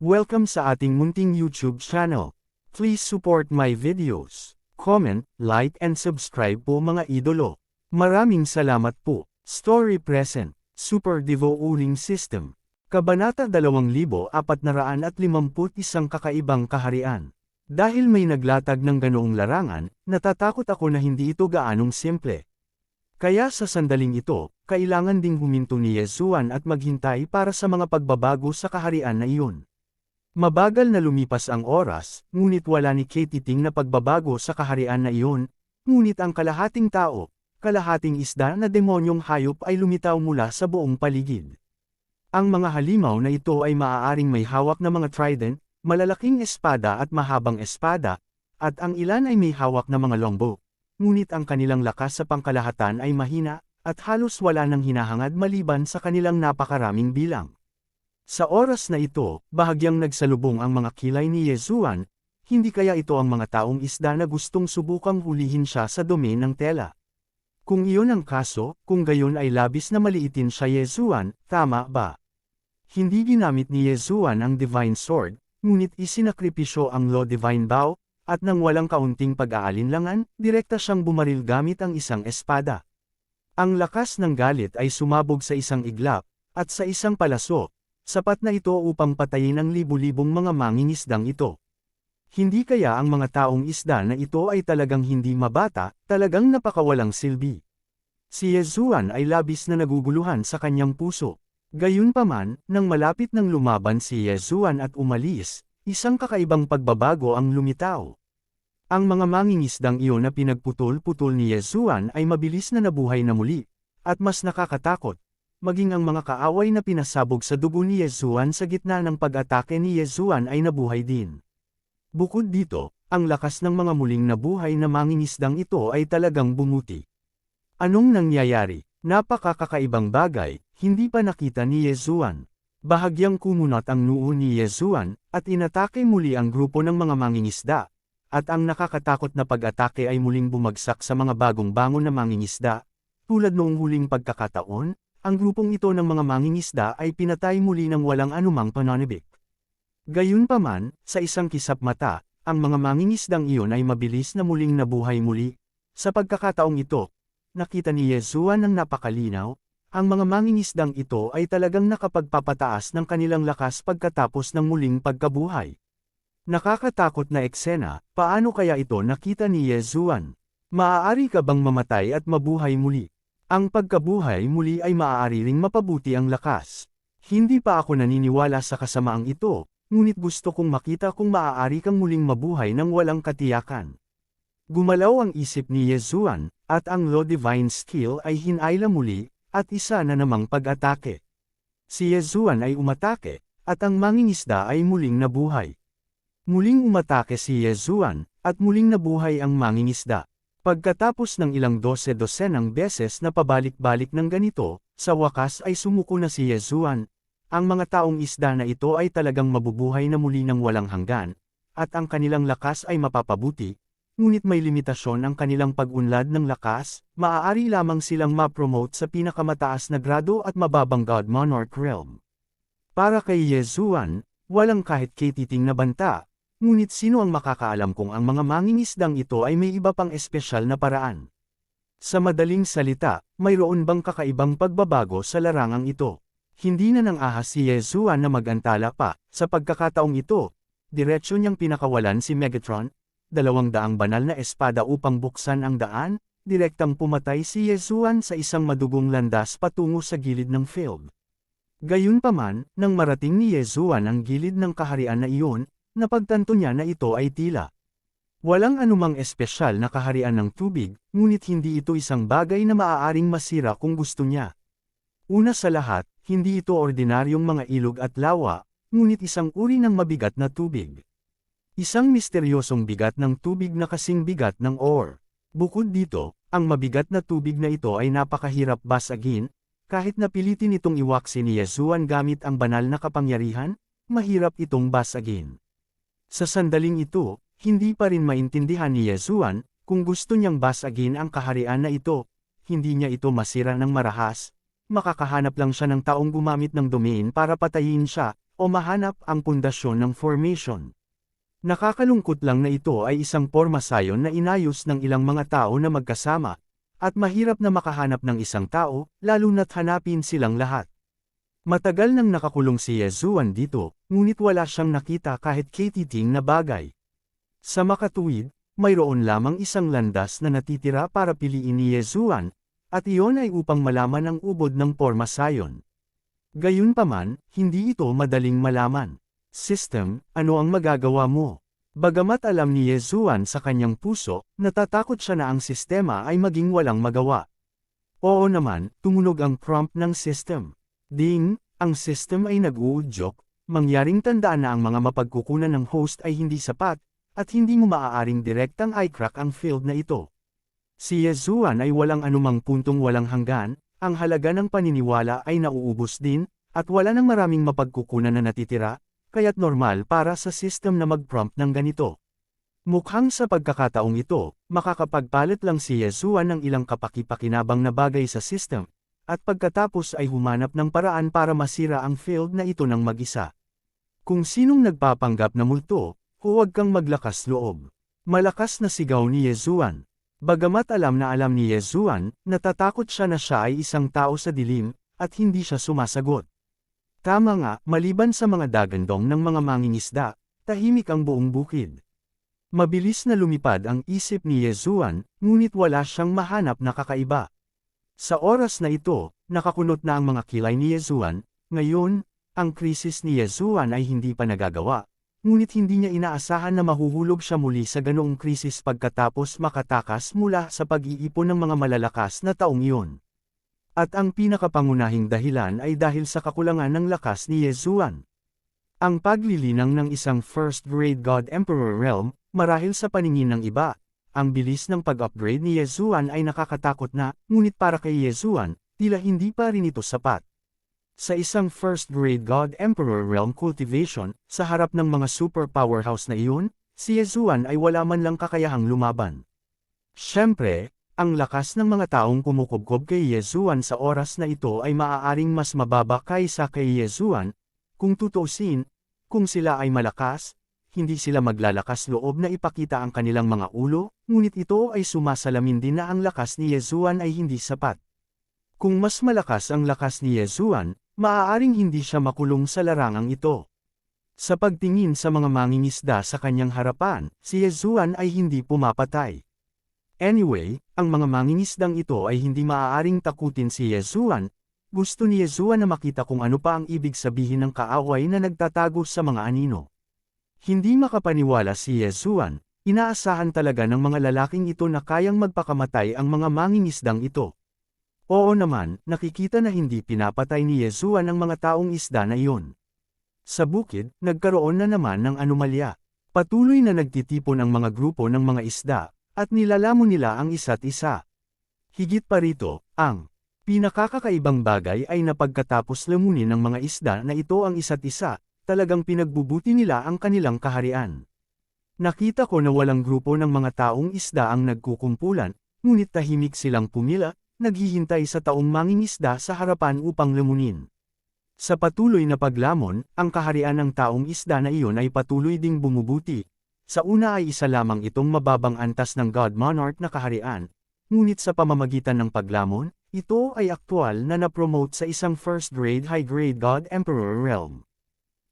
Welcome sa ating munting YouTube channel. Please support my videos. Comment, like and subscribe po mga idolo. Maraming salamat po. Story Present, Super Devo Uling System. Kabanata 2451 Kakaibang Kaharian. Dahil may naglatag ng ganoong larangan, natatakot ako na hindi ito gaanong simple. Kaya sa sandaling ito, kailangan ding huminto ni Yesuan at maghintay para sa mga pagbabago sa kaharian na iyon. Mabagal na lumipas ang oras, ngunit wala ni Kay titing na pagbabago sa kaharian na iyon, ngunit ang kalahating tao, kalahating isda na demonyong hayop ay lumitaw mula sa buong paligid. Ang mga halimaw na ito ay maaaring may hawak na mga trident, malalaking espada at mahabang espada, at ang ilan ay may hawak na mga longbow. Ngunit ang kanilang lakas sa pangkalahatan ay mahina, at halos wala nang hinahangad maliban sa kanilang napakaraming bilang. Sa oras na ito, bahagyang nagsalubong ang mga kilay ni Yesuan, hindi kaya ito ang mga taong isda na gustong subukang hulihin siya sa domain ng tela. Kung iyon ang kaso, kung gayon ay labis na maliitin siya Yesuan, tama ba? Hindi ginamit ni Yesuan ang Divine Sword, ngunit isinakripisyo ang Law Divine Bow, at nang walang kaunting pag-aalinlangan, direkta siyang bumaril gamit ang isang espada. Ang lakas ng galit ay sumabog sa isang iglap, at sa isang palaso, sapat na ito upang patayin ang libu-libong mga mangingisdang ito. Hindi kaya ang mga taong isda na ito ay talagang hindi mabata, talagang napakawalang silbi. Si Yesuan ay labis na naguguluhan sa kanyang puso. Gayunpaman, nang malapit nang lumaban si Yesuan at umalis, isang kakaibang pagbabago ang lumitaw. Ang mga mangingisdang iyon na pinagputol-putol ni Yesuan ay mabilis na nabuhay na muli, at mas nakakatakot, maging ang mga kaaway na pinasabog sa dugo ni Yesuan sa gitna ng pag-atake ni Yesuan ay nabuhay din. Bukod dito, ang lakas ng mga muling nabuhay na mangingisdang ito ay talagang bumuti. Anong nangyayari? Napakakakaibang bagay, hindi pa nakita ni Yesuan. Bahagyang kumunat ang noo ni Yesuan, at inatake muli ang grupo ng mga mangingisda. At ang nakakatakot na pag-atake ay muling bumagsak sa mga bagong bangon na mangingisda. Tulad noong huling pagkakataon, ang grupong ito ng mga mangingisda ay pinatay muli ng walang anumang pananibik. Gayunpaman, sa isang kisap mata, ang mga mangingisdang iyon ay mabilis na muling nabuhay muli. Sa pagkakataong ito, nakita ni Yesuan ang napakalinaw, ang mga mangingisdang ito ay talagang nakapagpapataas ng kanilang lakas pagkatapos ng muling pagkabuhay. Nakakatakot na eksena, paano kaya ito nakita ni Yesuan? Maaari ka bang mamatay at mabuhay muli? Ang pagkabuhay muli ay maaari ring mapabuti ang lakas. Hindi pa ako naniniwala sa kasamaang ito, ngunit gusto kong makita kung maaari kang muling mabuhay ng walang katiyakan. Gumalaw ang isip ni Yesuan, at ang Law Divine Skill ay hinayla muli, at isa na namang pag-atake. Si Yesuan ay umatake, at ang mangingisda ay muling nabuhay. Muling umatake si Yesuan, at muling nabuhay ang mangingisda. Pagkatapos ng ilang dose-dosenang beses na pabalik-balik ng ganito, sa wakas ay sumuko na si Yesuan. Ang mga taong isda na ito ay talagang mabubuhay na muli ng walang hanggan, at ang kanilang lakas ay mapapabuti, ngunit may limitasyon ang kanilang pag-unlad ng lakas, maaari lamang silang ma-promote sa pinakamataas na grado at mababang God Monarch Realm. Para kay Yesuan, walang kahit katiting na banta. Ngunit sino ang makakaalam kung ang mga mangingisdang ito ay may iba pang espesyal na paraan? Sa madaling salita, mayroon bang kakaibang pagbabago sa larangang ito? Hindi na nang ahas si Yesuan na mag-antala pa, sa pagkakataong ito, diretsyo niyang pinakawalan si Megatron, 200 banal na espada upang buksan ang daan, direktang pumatay si Yesuan sa isang madugong landas patungo sa gilid ng field. Gayunpaman, nang marating ni Yesuan ang gilid ng kaharian na iyon, napagtanto niya na ito ay tila walang anumang espesyal na kaharian ng tubig, ngunit hindi ito isang bagay na maaaring masira kung gusto niya. Una sa lahat, hindi ito ordinaryong mga ilog at lawa, ngunit isang uri ng mabigat na tubig. Isang misteryosong bigat ng tubig na kasing bigat ng ore. Bukod dito, ang mabigat na tubig na ito ay napakahirap basagin, kahit napilitin itong iwaksi ni Yesuan gamit ang banal na kapangyarihan, mahirap itong basagin. Sa sandaling ito, hindi pa rin maintindihan ni Yesuan, kung gusto niyang basagin ang kaharian na ito, hindi niya ito masira ng marahas, makakahanap lang siya ng taong gumamit ng domain para patayin siya, o mahanap ang pundasyon ng formation. Nakakalungkot lang na ito ay isang pormasayon na inayos ng ilang mga tao na magkasama, at mahirap na makahanap ng isang tao, lalo na't hanapin silang lahat. Matagal nang nakakulong si Yezuan dito, ngunit wala siyang nakita kahit katiting na bagay. Sa makatuwid, mayroon lamang isang landas na natitira para piliin ni Yezuan, at iyon ay upang malaman ang ubod ng pormasayon. Gayunpaman, hindi ito madaling malaman. System, ano ang magagawa mo? Bagamat alam ni Yezuan sa kanyang puso, natatakot siya na ang sistema ay maging walang magawa. Oo naman, tumunog ang prompt ng system. Ding, ang system ay nag-uudyok, mangyaring tandaan na ang mga mapagkukunan ng host ay hindi sapat, at hindi mo maaaring direktang i-crack ang field na ito. Si Yezuan ay walang anumang puntong walang hanggan, ang halaga ng paniniwala ay nauubos din, at wala nang maraming mapagkukunan na natitira, kaya't normal para sa system na mag-prompt ng ganito. Mukhang sa pagkakataong ito, makakapagpalit lang si Yezuan ng ilang kapaki-pakinabang na bagay sa system, at pagkatapos ay humanap ng paraan para masira ang field na ito ng mag-isa. Kung sinong nagpapanggap na multo, huwag kang maglakas loob. Malakas na sigaw ni Yezuan. Bagamat alam ni Yezuan, natatakot siya na siya ay isang tao sa dilim, at hindi siya sumasagot. Tama nga, maliban sa mga dagandong ng mga mangingisda, tahimik ang buong bukid. Mabilis na lumipad ang isip ni Yezuan, ngunit wala siyang mahanap na kakaiba. Sa oras na ito, nakakunot na ang mga kilay ni Yezuan. Ngayon, ang krisis ni Yezuan ay hindi pa nagagawa, ngunit hindi niya inaasahan na mahuhulog siya muli sa ganoong krisis pagkatapos makatakas mula sa pag-iipon ng mga malalakas na taong iyon. At ang pinakapangunahing dahilan ay dahil sa kakulangan ng lakas ni Yezuan. Ang paglilinang ng isang first-grade God Emperor realm, marahil sa paningin ng iba, ang bilis ng pag-upgrade ni Yezuan ay nakakatakot na, ngunit para kay Yezuan, tila hindi pa rin ito sapat. Sa isang first-grade God Emperor realm cultivation, sa harap ng mga super powerhouse na iyon, si Yezuan ay wala man lang kakayahang lumaban. Siyempre, ang lakas ng mga taong kumukubkob kay Yezuan sa oras na ito ay maaaring mas mababa kaysa kay Yezuan. Kung tutuusin, kung sila ay malakas, hindi sila maglalakas loob na ipakita ang kanilang mga ulo, ngunit ito ay sumasalamin din na ang lakas ni Yezuan ay hindi sapat. Kung mas malakas ang lakas ni Yezuan, maaaring hindi siya makulong sa larangang ito. Sa pagtingin sa mga mangingisda sa kanyang harapan, si Yezuan ay hindi pumapatay. Anyway, ang mga mangingisdang ito ay hindi maaaring takutin si Yezuan. Gusto ni Yezuan na makita kung ano pa ang ibig sabihin ng kaaway na nagtatago sa mga anino. Hindi makapaniwala si Yezuan, inaasahan talaga ng mga lalaking ito na kayang magpakamatay ang mga mangingisdang ito. Oo naman, nakikita na hindi pinapatay ni Yezuan ang mga taong isda na iyon. Sa bukid, nagkaroon na naman ng anomalya. Patuloy na nagtitipon ang mga grupo ng mga isda, at nilalamon nila ang isa't isa. Higit pa rito, ang pinakakakaibang bagay ay na pagkatapos lamunin ng mga isda na ito ang isa't isa, talagang pinagbubuti nila ang kanilang kaharian. Nakita ko na walang grupo ng mga taong isda ang nagkukumpulan, ngunit tahimik silang pumila, naghihintay sa taong mangingisda sa harapan upang lamunin. Sa patuloy na paglamon, ang kaharian ng taong isda na iyon ay patuloy ding bumubuti. Sa una ay isa lamang itong mababang antas ng God Monarch na kaharian, ngunit sa pamamagitan ng paglamon, ito ay aktwal na na-promote sa isang first-grade high-grade God Emperor realm.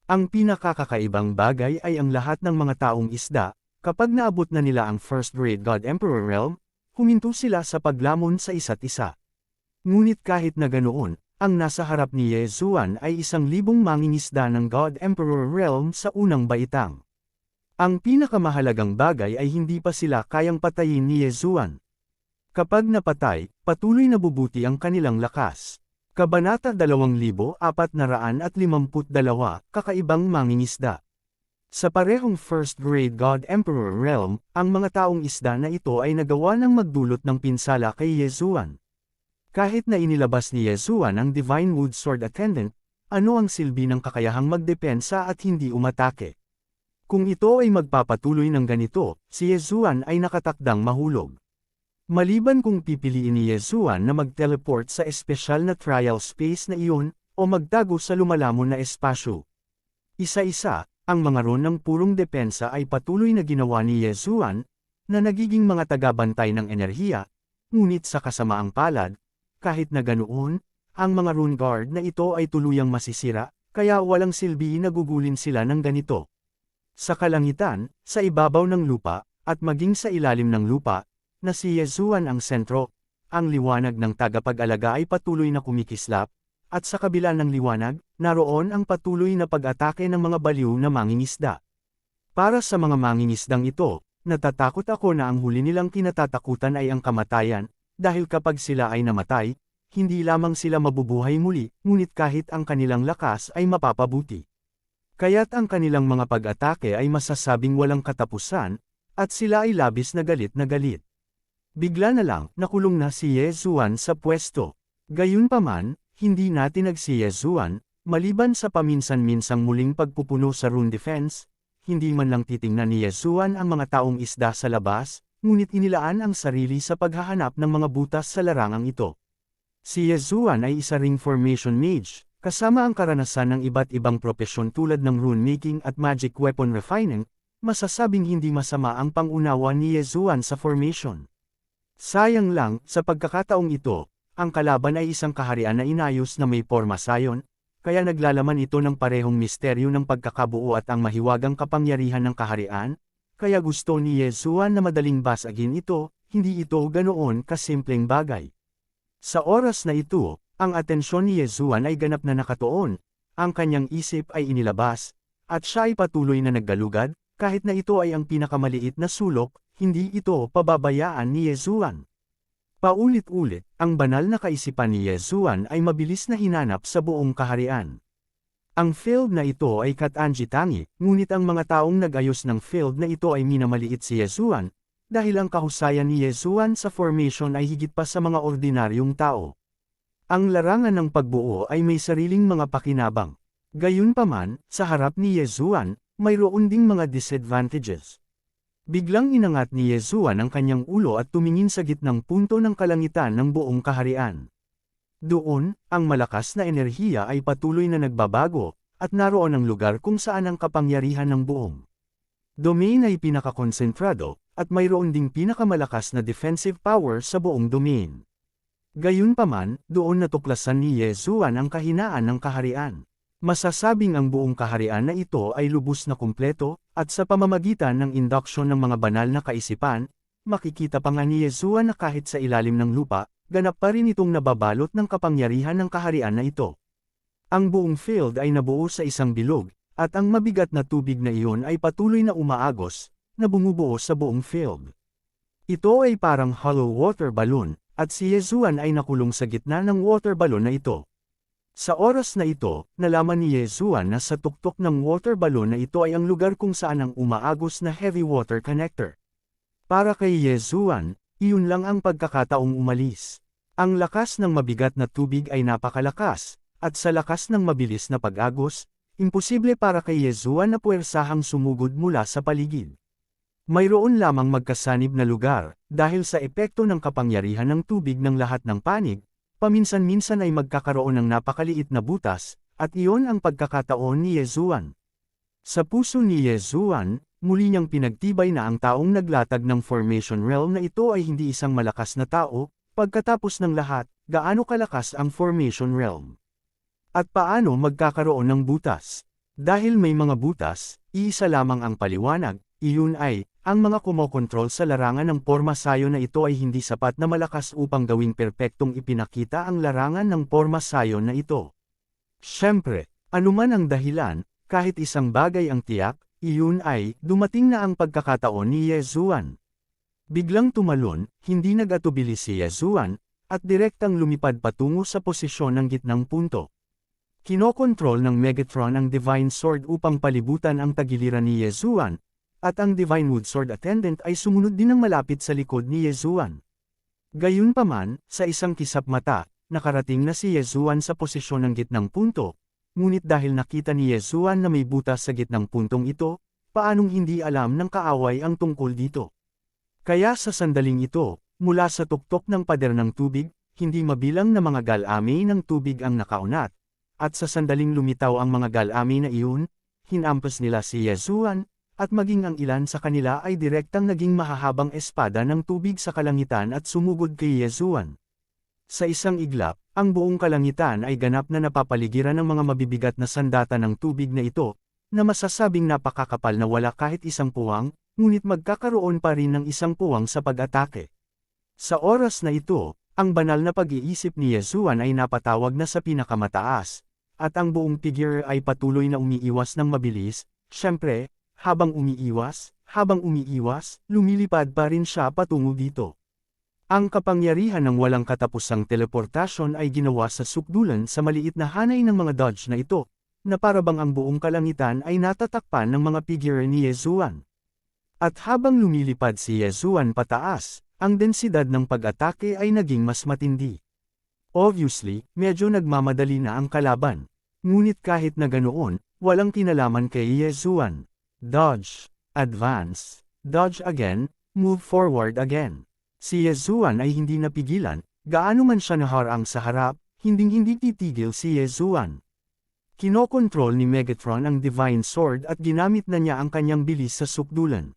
Ang pinakakakaibang bagay ay ang lahat ng mga taong isda, kapag naabot na nila ang first-grade God Emperor realm, huminto sila sa paglamon sa isa't isa. Ngunit kahit na ganoon, ang nasa harap ni Yezuan ay 1,000 mangingisda ng God Emperor realm sa unang baitang. Ang pinakamahalagang bagay ay hindi pa sila kayang patayin ni Yezuan. Kapag napatay, patuloy na bubuti ang kanilang lakas. Kabanata 2452, Kakaibang mangingisda. Sa parehong first-grade God Emperor realm, ang mga taong isda na ito ay nagawa ng magdulot ng pinsala kay Yezuan. Kahit na inilabas ni Yezuan ang Divine Wood Sword Attendant, ano ang silbi ng kakayahang magdepensa at hindi umatake? Kung ito ay magpapatuloy ng ganito, si Yezuan ay nakatakdang mahulog. Maliban kung pipiliin ni Yezuan na mag-teleport sa espesyal na trial space na iyon, o magtago sa lumalamon na espasyo. Isa-isa, ang mga ron ng purong depensa ay patuloy na ginawa ni Yezuan, na nagiging mga tagabantay ng enerhiya, ngunit sa kasamaang palad, kahit na ganoon, ang mga rune guard na ito ay tuluyang masisira, kaya walang silbi na gugulin sila ng ganito. Sa kalangitan, sa ibabaw ng lupa, at maging sa ilalim ng lupa, na si Yezuan ang sentro, ang liwanag ng tagapag-alaga ay patuloy na kumikislap, at sa kabila ng liwanag, naroon ang patuloy na pag-atake ng mga baliw na mangingisda. Para sa mga mangingisdang ito, natatakot ako na ang huli nilang kinatatakutan ay ang kamatayan, dahil kapag sila ay namatay, hindi lamang sila mabubuhay muli, ngunit kahit ang kanilang lakas ay mapapabuti. Kaya't ang kanilang mga pag-atake ay masasabing walang katapusan, at sila ay labis na galit na galit. Bigla na lang, nakulong na si Yezuan sa pwesto. Gayunpaman, hindi natin si Yezuan, maliban sa paminsan-minsang muling pagpupuno sa rune defense, hindi man lang titingnan ni Yezuan ang mga taong isda sa labas, ngunit inilaan ang sarili sa paghahanap ng mga butas sa larangang ito. Si Yezuan ay isa ring formation mage, kasama ang karanasan ng iba't ibang propesyon tulad ng rune making at magic weapon refining, masasabing hindi masama ang pangunawa ni Yezuan sa formation. Sayang lang, sa pagkakataong ito, ang kalaban ay isang kaharian na inayos na may porma sayon, kaya naglalaman ito ng parehong misteryo ng pagkakabuo at ang mahiwagang kapangyarihan ng kaharian, kaya gusto ni Yezuan na madaling basagin ito, hindi ito ganoon kasimpleng bagay. Sa oras na ito, ang atensyon ni Yezuan ay ganap na nakatuon, ang kanyang isip ay inilabas, at siya ay patuloy na naggalugad, kahit na ito ay ang pinakamaliit na sulok, hindi ito pababayaan ni Yezuan. Paulit-ulit, ang banal na kaisipan ni Yezuan ay mabilis na hinanap sa buong kaharian. Ang field na ito ay katangi-tangi, ngunit ang mga taong nag-ayos ng field na ito ay minamaliit si Yezuan, dahil ang kahusayan ni Yezuan sa formation ay higit pa sa mga ordinaryong tao. Ang larangan ng pagbuo ay may sariling mga pakinabang. Gayunpaman, sa harap ni Yezuan, mayroon ding mga disadvantages. Biglang inangat ni Yezuan ang kanyang ulo at tumingin sa gitnang punto ng kalangitan ng buong kaharian. Doon, ang malakas na enerhiya ay patuloy na nagbabago, at naroon ang lugar kung saan ang kapangyarihan ng buong domain ay pinakakonsentrado, at mayroon ding pinakamalakas na defensive power sa buong domain. Gayunpaman, doon natuklasan ni Yezuan ang kahinaan ng kaharian. Masasabing ang buong kaharian na ito ay lubos na kumpleto, at sa pamamagitan ng induction ng mga banal na kaisipan, makikita pa nga ni Yezuan na kahit sa ilalim ng lupa, ganap pa rin itong nababalot ng kapangyarihan ng kaharian na ito. Ang buong field ay nabuo sa isang bilog, at ang mabigat na tubig na iyon ay patuloy na umaagos, na bumubuo sa buong field. Ito ay parang hollow water balloon, at si Yezuan ay nakulong sa gitna ng water balloon na ito. Sa oras na ito, nalaman ni Yezuan na sa tuktok ng water balloon na ito ay ang lugar kung saan ang umaagos na heavy water connector. Para kay Yezuan, iyon lang ang pagkakataong umalis. Ang lakas ng mabigat na tubig ay napakalakas, at sa lakas ng mabilis na pag-agos, imposible para kay Yezuan na puwersahang sumugod mula sa paligid. Mayroon lamang magkasanib na lugar, dahil sa epekto ng kapangyarihan ng tubig ng lahat ng panig, paminsan-minsan ay magkakaroon ng napakaliit na butas, at iyon ang pagkakataon ni Yezuan. Sa puso ni Yezuan, muli niyang pinagtibay na ang taong naglatag ng formation realm na ito ay hindi isang malakas na tao, pagkatapos ng lahat, gaano kalakas ang formation realm. At paano magkakaroon ng butas? Dahil may mga butas, iisa lamang ang paliwanag, iyon ay, ang mga kumokontrol sa larangan ng porma sayo na ito ay hindi sapat na malakas upang gawing perpektong ipinakita ang larangan ng porma sayo na ito. Siyempre, anuman ang dahilan, kahit isang bagay ang tiyak, iyon ay, dumating na ang pagkakataon ni Yezuan. Biglang tumalon, hindi nag-atubili si Yezuan, at direktang lumipad patungo sa posisyon ng gitnang punto. Kinokontrol ng Megatron ang Divine Sword upang palibutan ang tagiliran ni Yezuan, at ang Divine Wood Sword Attendant ay sumunod din ng malapit sa likod ni Yezuan. Gayunpaman, sa isang kisap mata, nakarating na si Yezuan sa posisyon ng gitnang punto, ngunit dahil nakita ni Yezuan na may butas sa gitnang puntong ito, paanong hindi alam ng kaaway ang tungkol dito. Kaya sa sandaling ito, mula sa tuktok ng pader ng tubig, hindi mabilang na mga galami ng tubig ang nakaunat, at sa sandaling lumitaw ang mga galami na iyon, hinampas nila si Yesuan, at maging ang ilan sa kanila ay direktang naging mahahabang espada ng tubig sa kalangitan at sumugod kay Yesuan. Sa isang iglap, ang buong kalangitan ay ganap na napapaligiran ng mga mabibigat na sandata ng tubig na ito, na masasabing napakakapal na wala kahit isang puwang, ngunit magkakaroon pa rin ng isang puwang sa pag-atake. Sa oras na ito, ang banal na pag-iisip ni Yesuan ay napatawag na sa pinakamataas, at ang buong figure ay patuloy na umiiwas ng mabilis. Siyempre, habang umiiwas, lumilipad pa rin siya patungo dito. Ang kapangyarihan ng walang katapusang teleportasyon ay ginawa sa sukdulan sa maliit na hanay ng mga dodge na ito, na parabang ang buong kalangitan ay natatakpan ng mga figure ni Yesuan. At habang lumilipad si Yesuan pataas, ang densidad ng pag-atake ay naging mas matindi. Obviously, medyo nagmamadali na ang kalaban. Ngunit kahit na ganoon, walang kinalaman kay Yesuan. Dodge, advance, dodge again, move forward again. Si Yesuan ay hindi napigilan, gaano man siya naharang sa harap, hinding-hindi titigil si Yesuan. Kinokontrol ni Megatron ang Divine Sword at ginamit na niya ang kanyang bilis sa sukdulan.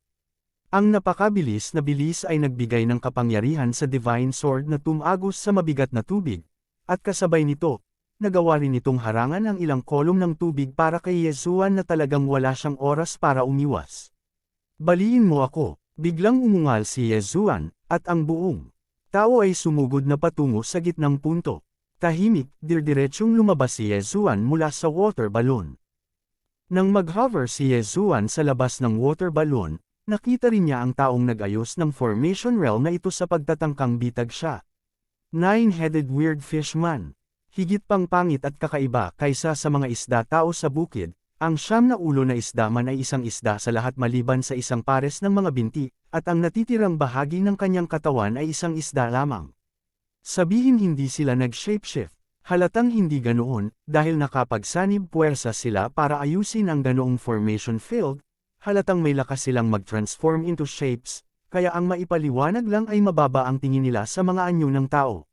Ang napakabilis na bilis ay nagbigay ng kapangyarihan sa Divine Sword na tumagos sa mabigat na tubig, at kasabay nito, nagawa rin itong harangan ang ilang kolom ng tubig para kay Yesuan na talagang wala siyang oras para umiwas. Baliin mo ako, biglang umungal si Yesuan, at ang buong tao ay sumugod na patungo sa gitnang punto. Tahimik, dirdiretsong lumabas si Yesuan mula sa water balloon. Nang mag-hover si Yesuan sa labas ng water balloon, nakita rin niya ang taong nag-ayos ng formation realm na ito sa pagtatangkang bitag siya. Nine-headed weird fish man. Higit pang pangit at kakaiba kaysa sa mga isda-tao sa bukid, ang 9 na ulo na isda man ay isang isda sa lahat maliban sa isang pares ng mga binti, at ang natitirang bahagi ng kanyang katawan ay isang isda lamang. Sabihin hindi sila nag-shapeshift, halatang hindi ganoon, dahil nakapagsanib puwersa sila para ayusin ang ganoong formation field, halatang may lakas silang mag-transform into shapes, kaya ang maipaliwanag lang ay mababa ang tingin nila sa mga anyo ng tao.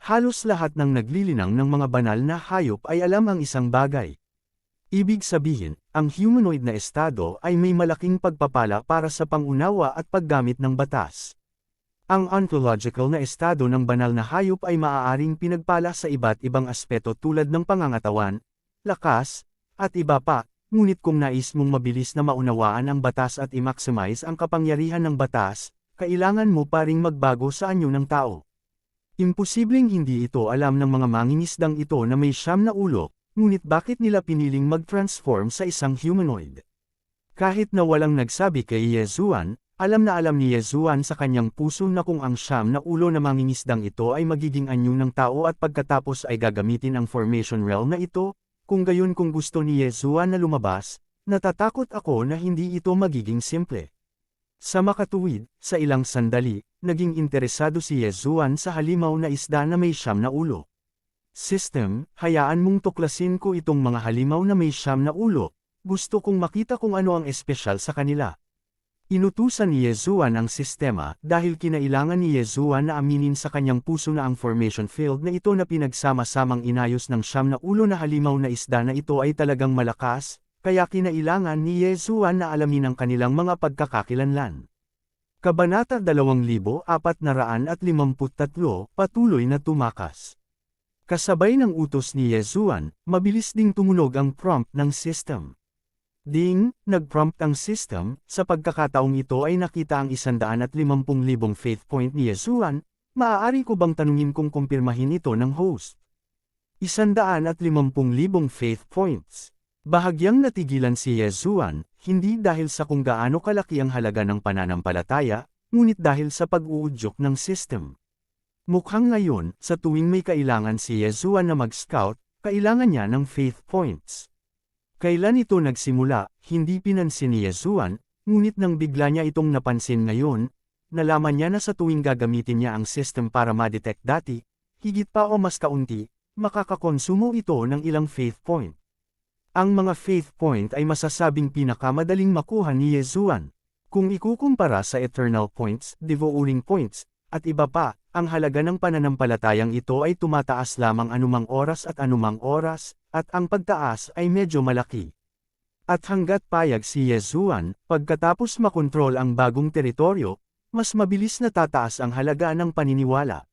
Halos lahat ng naglilinang ng mga banal na hayop ay alam ang isang bagay. Ibig sabihin, ang humanoid na estado ay may malaking pagpapala para sa pangunawa at paggamit ng batas. Ang ontological na estado ng banal na hayop ay maaaring pinagpala sa iba't ibang aspeto tulad ng pangangatawan, lakas, at iba pa, ngunit kung nais mong mabilis na maunawaan ang batas at i-maximize ang kapangyarihan ng batas, kailangan mo pa ring magbago sa anyo ng tao. Imposibleng hindi ito alam ng mga mangingisdang ito na may 9 na ulo, ngunit bakit nila piniling mag-transform sa isang humanoid? Kahit na walang nagsabi kay Yesuan, alam ni Yesuan sa kanyang puso na kung ang 9 na ulo na mangingisdang ito ay magiging anyo ng tao at pagkatapos ay gagamitin ang formation realm na ito, kung gayon kung gusto ni Yesuan na lumabas, natatakot ako na hindi ito magiging simple. Sa makatuwid, sa ilang sandali, naging interesado si Yesuan sa halimaw na isda na may 9 na ulo. System, hayaan mong tuklasin ko itong mga halimaw na may 9 na ulo, gusto kong makita kung ano ang espesyal sa kanila. Inutusan ni Yesuan ang sistema dahil kinailangan ni Yesuan na aminin sa kanyang puso na ang formation field na ito na pinagsama-samang inayos ng 9 na ulo na halimaw na isda na ito ay talagang malakas, kaya kinailangan ni Yesuan na alamin ang kanilang mga pagkakakilanlan. Kabanata 2453, patuloy na tumakas. Kasabay ng utos ni Yesuan, mabilis ding tumunog ang prompt ng system. Ding, nag-prompt ang system, sa pagkakataong ito ay nakita ang 150,000 faith point ni Yesuan, maaari ko bang tanungin kung kumpirmahin ito ng host? 150,000 faith points. Bahagyang natigilan si Yesuan, hindi dahil sa kung gaano kalaki ang halaga ng pananampalataya, ngunit dahil sa pag-uudyok ng system. Mukhang ngayon, sa tuwing may kailangan si Yesuan na mag-scout, kailangan niya ng faith points. Kailan ito nagsimula, hindi pinansin ni Yesuan, ngunit nang bigla niya itong napansin ngayon, nalaman niya na sa tuwing gagamitin niya ang system para ma-detect dati, higit pa o mas kaunti, makakakonsumo ito ng ilang faith point. Ang mga faith point ay masasabing pinakamadaling makuha ni Yesuan. Kung ikukumpara sa eternal points, devouring points, at iba pa, ang halaga ng pananampalatayang ito ay tumataas lamang anumang oras, at ang pagtaas ay medyo malaki. At hanggat payag si Yezuan, pagkatapos makontrol ang bagong teritoryo, mas mabilis na tataas ang halaga ng paniniwala.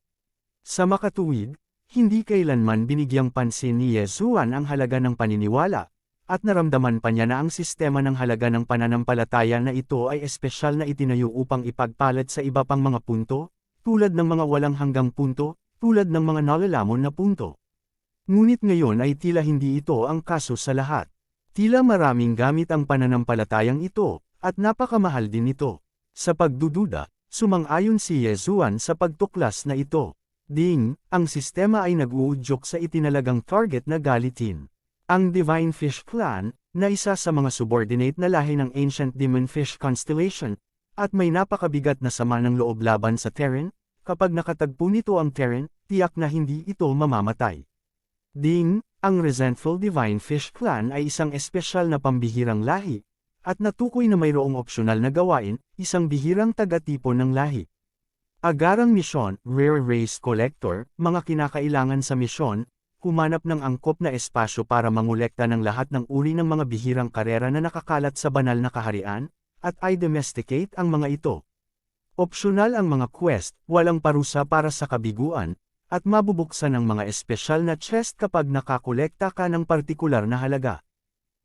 Sa makatuwid, hindi kailanman binigyang pansin ni Yezuan ang halaga ng paniniwala, at naramdaman pa niya na ang sistema ng halaga ng pananampalataya na ito ay espesyal na itinayo upang ipagpalat sa iba pang mga punto, tulad ng mga walang hanggang punto, tulad ng mga nalalamon na punto. Ngunit ngayon ay tila hindi ito ang kaso sa lahat. Tila maraming gamit ang pananampalatayang ito, at napakamahal din ito. Sa pagdududa, sumang-ayon si Yezuan sa pagtuklas na ito. Ding, ang sistema ay nag-uudyok sa itinalagang target na galitin. Ang Divine Fish Clan, na isa sa mga subordinate na lahi ng Ancient Demon Fish Constellation, at may napakabigat na sama ng loob laban sa Terran, kapag nakatagpo nito ang Terran, tiyak na hindi ito mamamatay. Ding, ang Resentful Divine Fish Clan ay isang espesyal na pambihirang lahi, at natukoy na mayroong opsyonal na gawain, isang bihirang taga-tipo ng lahi. Agarang misyon, Rare Race Collector, mga kinakailangan sa misyon, humanap ng angkop na espasyo para mangolekta ng lahat ng uri ng mga bihirang karera na nakakalat sa banal na kaharian, at i-domesticate ang mga ito. Opsyonal ang mga quest, walang parusa para sa kabiguan, at mabubuksan ang mga espesyal na chest kapag nakakolekta ka ng partikular na halaga.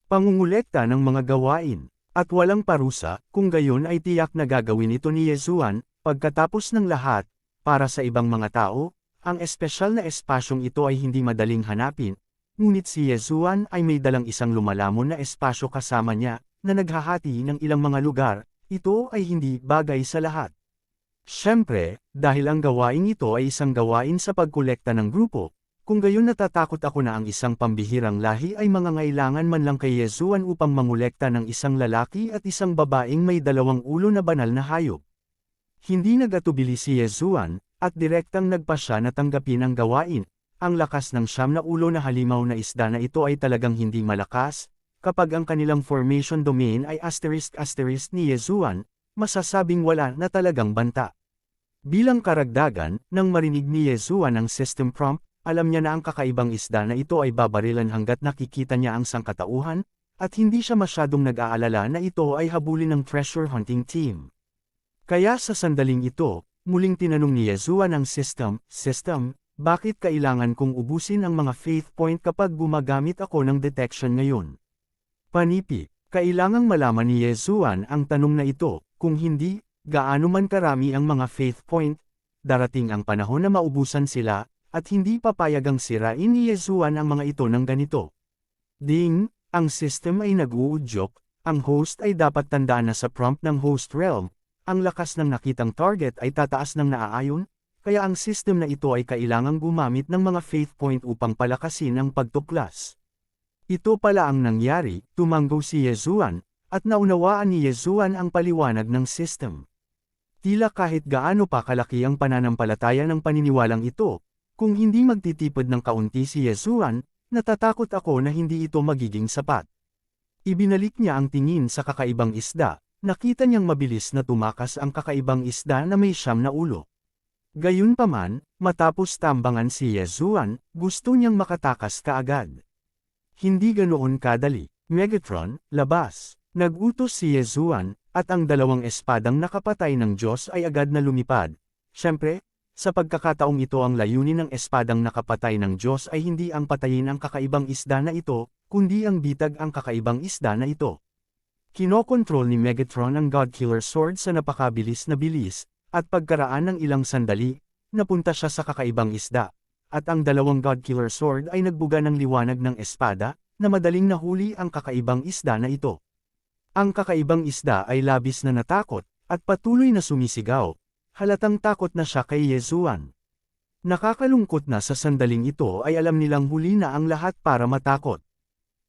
Pangungulekta ng mga gawain, at walang parusa, kung gayon ay tiyak na gagawin ito ni Yezuan, pagkatapos ng lahat, para sa ibang mga tao, ang espesyal na espasyong ito ay hindi madaling hanapin, ngunit si Yezuan ay may dalang isang lumalamon na espasyo kasama niya, na naghahati ng ilang mga lugar, ito ay hindi bagay sa lahat. Siyempre, dahil ang gawain ito ay isang gawain sa pagkolekta ng grupo, kung gayon natatakot ako na ang isang pambihirang lahi ay mangangailangan man lang kay Yezuan upang mangolekta ng isang lalaki at isang babaeng may dalawang ulo na banal na hayop. Hindi nagatubili si Yezuan, at direktang nagpasya na tanggapin ang gawain. Ang lakas ng 9 na ulo na halimaw na isda na ito ay talagang hindi malakas, kapag ang kanilang formation domain ay *** ni Yezuan, masasabing wala na talagang banta. Bilang karagdagan, nang marinig ni Yezuan ang system prompt, alam niya na ang kakaibang isda na ito ay babarilan hanggat nakikita niya ang sangkatauhan, at hindi siya masyadong nag-aalala na ito ay habulin ng treasure hunting team. Kaya sa sandaling ito, muling tinanong ni Yezuan ang system, bakit kailangan kong ubusin ang mga faith point kapag gumagamit ako ng detection ngayon? Panipi, kailangang malaman ni Yezuan ang tanong na ito, kung hindi, gaano man karami ang mga faith point, darating ang panahon na maubusan sila, at hindi papayagang sirain ni Yezuan ang mga ito ng ganito. Ding, ang system ay nag-uudyok, ang host ay dapat tandaan na sa prompt ng host realm, ang lakas ng nakitang target ay tataas ng naaayon, kaya ang system na ito ay kailangang gumamit ng mga faith point upang palakasin ang pagtuklas. Ito pala ang nangyari, tumanggo si Yezuan, at naunawaan ni Yezuan ang paliwanag ng system. Tila kahit gaano pa kalaki ang pananampalataya ng paniniwalang ito, kung hindi magtitipid ng kaunti si Yezuan, natatakot ako na hindi ito magiging sapat. Ibinalik niya ang tingin sa kakaibang isda, nakita niyang mabilis na tumakas ang kakaibang isda na may 9 na ulo. Gayunpaman, matapos tambangan si Yezuan, gusto niyang makatakas kaagad. Hindi ganoon kadali. Megatron, labas. Nag-utos si Yezuan, at ang 2 espadang nakapatay ng Diyos ay agad na lumipad. Siyempre, sa pagkakataong ito ang layunin ng espadang nakapatay ng Diyos ay hindi ang patayin ang kakaibang isda na ito, kundi ang bitag ang kakaibang isda na ito. Kinokontrol ni Megatron ang Godkiller Sword sa napakabilis na bilis, at pagkaraan ng ilang sandali, napunta siya sa kakaibang isda, at ang 2 Godkiller Sword ay nagbuga ng liwanag ng espada, na madaling nahuli ang kakaibang isda na ito. Ang kakaibang isda ay labis na natakot, at patuloy na sumisigaw. Halatang takot na siya kay Yezuan. Nakakalungkot na sa sandaling ito ay alam nilang huli na ang lahat para matakot.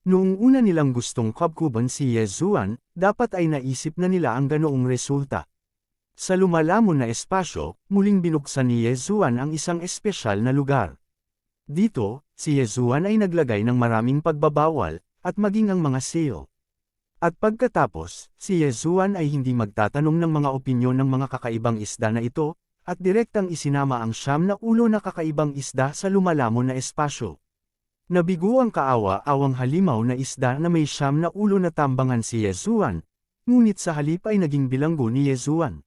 Noong una nilang gustong kabkuban si Yezuan, dapat ay naisip na nila ang ganoong resulta. Sa lumalamon na espasyo, muling binuksan ni Yezuan ang isang espesyal na lugar. Dito, si Yezuan ay naglagay ng maraming pagbabawal, at maging ang mga seal. At pagkatapos, si Yezuan ay hindi magtatanong ng mga opinyon ng mga kakaibang isda na ito, at direktang isinama ang 9 na ulo na kakaibang isda sa lumalamon na espasyo. Nabigo ang kaawa-awang halimaw na isda na may 9 na ulo na tambangan si Yesuan, ngunit sa halip ay naging bilanggo ni Yesuan.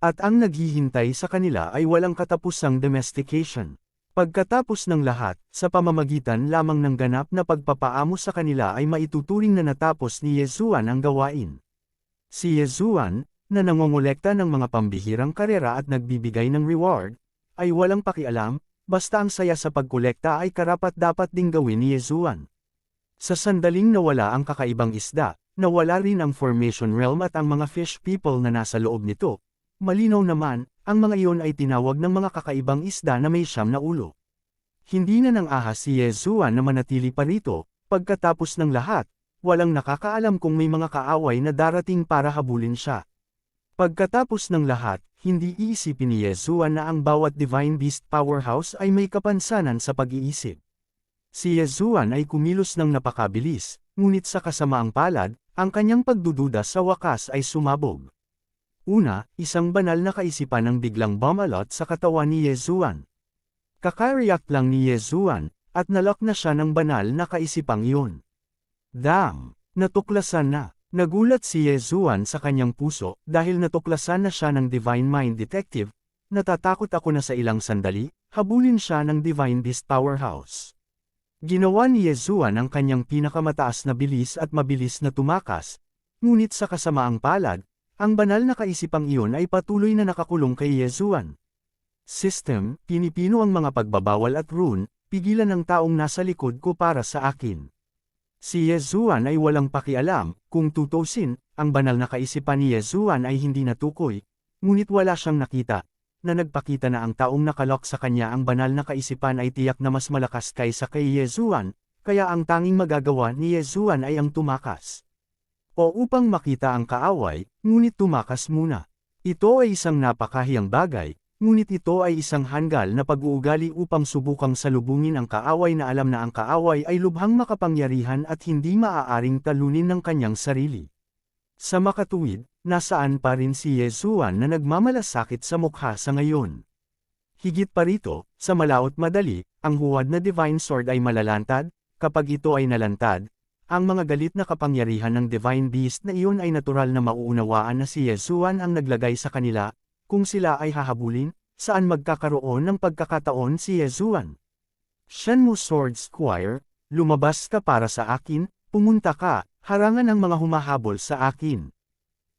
At ang naghihintay sa kanila ay walang katapusang domestication. Pagkatapos ng lahat, sa pamamagitan lamang ng ganap na pagpapaamo sa kanila ay maituturing na natapos ni Yesuan ang gawain. Si Yesuan, na nangongolekta ng mga pambihirang karera at nagbibigay ng reward, ay walang pakialam, basta ang saya sa pagkolekta ay karapat-dapat ding gawin ni Yesuan. Sa sandaling nawala ang kakaibang isda, nawala rin ang formation realm at ang mga fish people na nasa loob nito. Malinaw naman, ang mga iyon ay tinawag ng mga kakaibang isda na may 9 na ulo. Hindi na nang ahas si Yesuan na manatili pa rito, pagkatapos ng lahat, walang nakakaalam kung may mga kaaway na darating para habulin siya. Pagkatapos ng lahat, hindi iisipin ni Yesuan na ang bawat Divine Beast Powerhouse ay may kapansanan sa pag-iisip. Si Yesuan ay kumilos ng napakabilis, ngunit sa kasamaang palad, ang kanyang pagdududa sa wakas ay sumabog. Una, isang banal na kaisipan ang biglang bumalot sa katawan ni Yesuan. Kakariyak lang ni Yesuan, at nalock na siya ng banal na kaisipang iyon. Damn! Natuklasan na. Nagulat si Yesuan sa kanyang puso dahil natuklasan na siya ng Divine Mind Detective. Natatakot ako na sa ilang sandali, habulin siya ng Divine Beast Powerhouse. Ginawa ni Yesuan ang kanyang pinakamataas na bilis at mabilis na tumakas, ngunit sa kasamaang palad, ang banal na kaisipang iyon ay patuloy na nakakulong kay Yesuan. System, pinipino ang mga pagbabawal at rune, pigilan ng taong nasa likod ko para sa akin. Si Yesuan ay walang pakialam, kung tutusin, ang banal na kaisipan ni Yesuan ay hindi natukoy, ngunit wala siyang nakita, na nagpakita na ang taong nakalok sa kanya ang banal na kaisipan ay tiyak na mas malakas kaysa kay Yesuan, kaya ang tanging magagawa ni Yesuan ay ang tumakas. O upang makita ang kaaway, ngunit tumakas muna. Ito ay isang napakahiyang bagay, ngunit ito ay isang hanggal na pag-uugali upang subukang salubungin ang kaaway na alam na ang kaaway ay lubhang makapangyarihan at hindi maaaring talunin ng kanyang sarili. Sa makatuwid, nasaan pa rin si Yesuan na nagmamalasakit sa mukha sa ngayon. Higit pa rito, sa malaot madali, ang huwad na Divine Sword ay malalantad, kapag ito ay nalantad, ang mga galit na kapangyarihan ng Divine Beast na iyon ay natural na mauunawaan na si Yesuan ang naglagay sa kanila, kung sila ay hahabulin, saan magkakaroon ng pagkakataon si Yesuan. Shenmue Sword Squire, lumabas ka para sa akin, pumunta ka, harangan ang mga humahabol sa akin.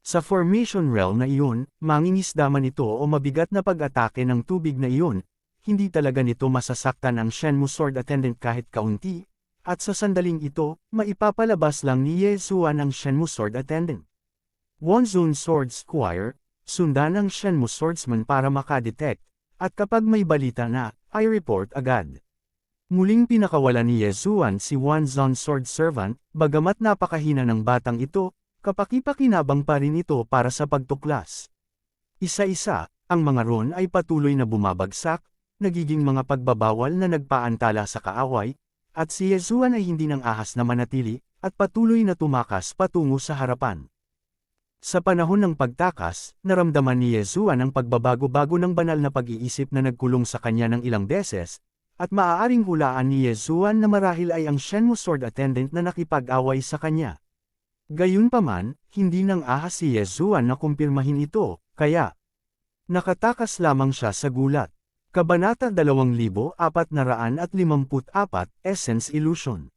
Sa formation realm na iyon, mangingisda man ito o mabigat na pag-atake ng tubig na iyon, hindi talaga nito masasaktan ang Shenmue Sword Attendant kahit kaunti, at sa sandaling ito, maipapalabas lang ni Yesuan ang Shenmue Sword Attendant. Wanzone Sword Squire, sundan ang Shenmue Swordsman para makadetect, at kapag may balita na, ay report agad. Muling pinakawala ni Yesuan si Wanzone Sword Servant, bagamat napakahina ng batang ito, kapakipakinabang pa rin ito para sa pagtuklas. Isa-isa, ang mga ron ay patuloy na bumabagsak, nagiging mga pagbabawal na nagpaantala sa kaaway, at si Yesuan ay hindi nang ahas na manatili, at patuloy na tumakas patungo sa harapan. Sa panahon ng pagtakas, naramdaman ni Yesuan ang pagbabago-bago ng banal na pag-iisip na nagkulong sa kanya ng ilang beses, at maaaring hulaan ni Yesuan na marahil ay ang Shenmue Sword Attendant na nakipag-away sa kanya. Gayunpaman, hindi nang ahas si Yesuan na kumpirmahin ito, kaya nakatakas lamang siya sa gulat. Kabanata 2454, Essence Illusion.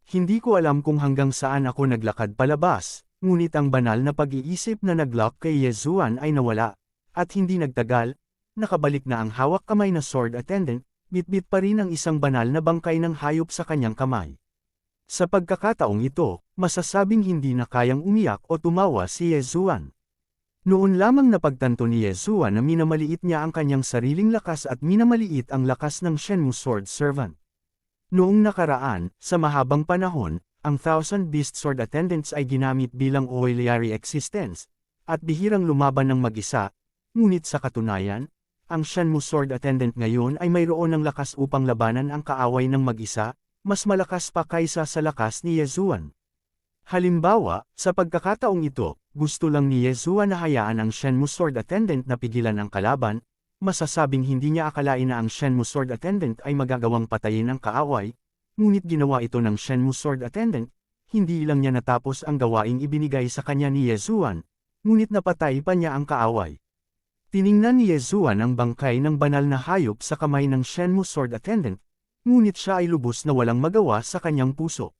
Hindi ko alam kung hanggang saan ako naglakad palabas, ngunit ang banal na pag-iisip na naglock kay Yesuan ay nawala, at hindi nagtagal, nakabalik na ang hawak kamay na Sword Attendant, bitbit pa rin ang isang banal na bangkay ng hayop sa kanyang kamay. Sa pagkakataong ito, masasabing hindi na kayang umiyak o tumawa si Yesuan. Noon lamang napagtanto ni Yesuan na minamaliit niya ang kanyang sariling lakas at minamaliit ang lakas ng Shenmue Sword Servant. Noong nakaraan, sa mahabang panahon, ang Thousand Beast Sword Attendants ay ginamit bilang auxiliary existence, at bihirang lumaban ng mag-isa, ngunit sa katunayan, ang Shenmue Sword Attendant ngayon ay mayroon ng lakas upang labanan ang kaaway ng mag-isa, mas malakas pa kaysa sa lakas ni Yesuan. Halimbawa, sa pagkakataong ito, gusto lang ni Yesuan na hayaan ang Shenmue Sword Attendant na pigilan ang kalaban, masasabing hindi niya akalain na ang Shenmue Sword Attendant ay magagawang patayin ang kaaway, ngunit ginawa ito ng Shenmue Sword Attendant. Hindi lang niya natapos ang gawaing ibinigay sa kanya ni Yezuan, ngunit napatay pa niya ang kaaway. Tiningnan ni Yezuan ang bangkay ng banal na hayop sa kamay ng Shenmue Sword Attendant, ngunit siya ay lubos na walang magawa sa kanyang puso.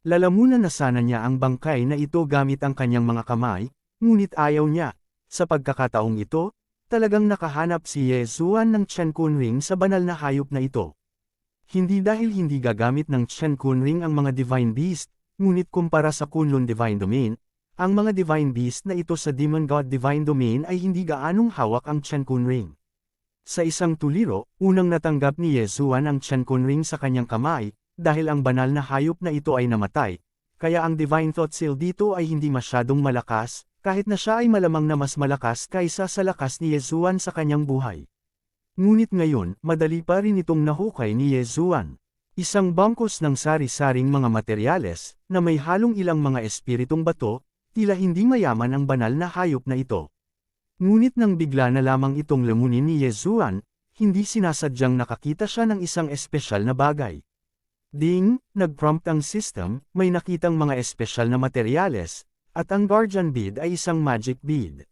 Lalamunan na sana niya ang bangkay na ito gamit ang kanyang mga kamay, ngunit ayaw niya. Sa pagkakataong ito, talagang nakahanap si Yezuan ng Chen Kunring sa banal na hayop na ito. Hindi dahil hindi gagamit ng Chen Kunring ang mga Divine Beast, ngunit kumpara sa Kunlun Divine Domain, ang mga Divine Beast na ito sa Demon God Divine Domain ay hindi gaanong hawak ang Chen Kunring. Sa isang tuliro, unang natanggap ni Yezuan ang Chen Kunring sa kanyang kamay, dahil ang banal na hayop na ito ay namatay, kaya ang Divine Thought Seal dito ay hindi masyadong malakas, kahit na siya ay malamang na mas malakas kaysa sa lakas ni Yezuan sa kanyang buhay. Ngunit ngayon, madali pa rin itong nahukay ni Yezuan. Isang bangkos ng sari-saring mga materyales, na may halong ilang mga espiritong bato, tila hindi mayaman ang banal na hayop na ito. Ngunit nang bigla na lamang itong lamunin ni Yezuan, hindi sinasadyang nakakita siya ng isang espesyal na bagay. Ding, nag-prompt ang system, may nakitang mga espesyal na materyales, at ang Guardian Bead ay isang magic bead.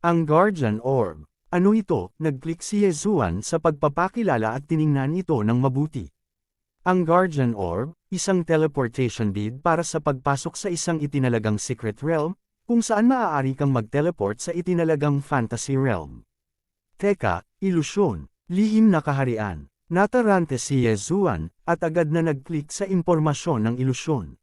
Ang Guardian Orb. Ano ito? Nag-click si Yezuan sa pagpapakilala at tiningnan ito ng mabuti. Ang Guardian Orb, isang teleportation bead para sa pagpasok sa isang itinalagang secret realm, kung saan maaari kang mag-teleport sa itinalagang fantasy realm. Teka, ilusyon, lihim na kaharian. Natarante si Yezuan, at agad na nag-click sa impormasyon ng ilusyon.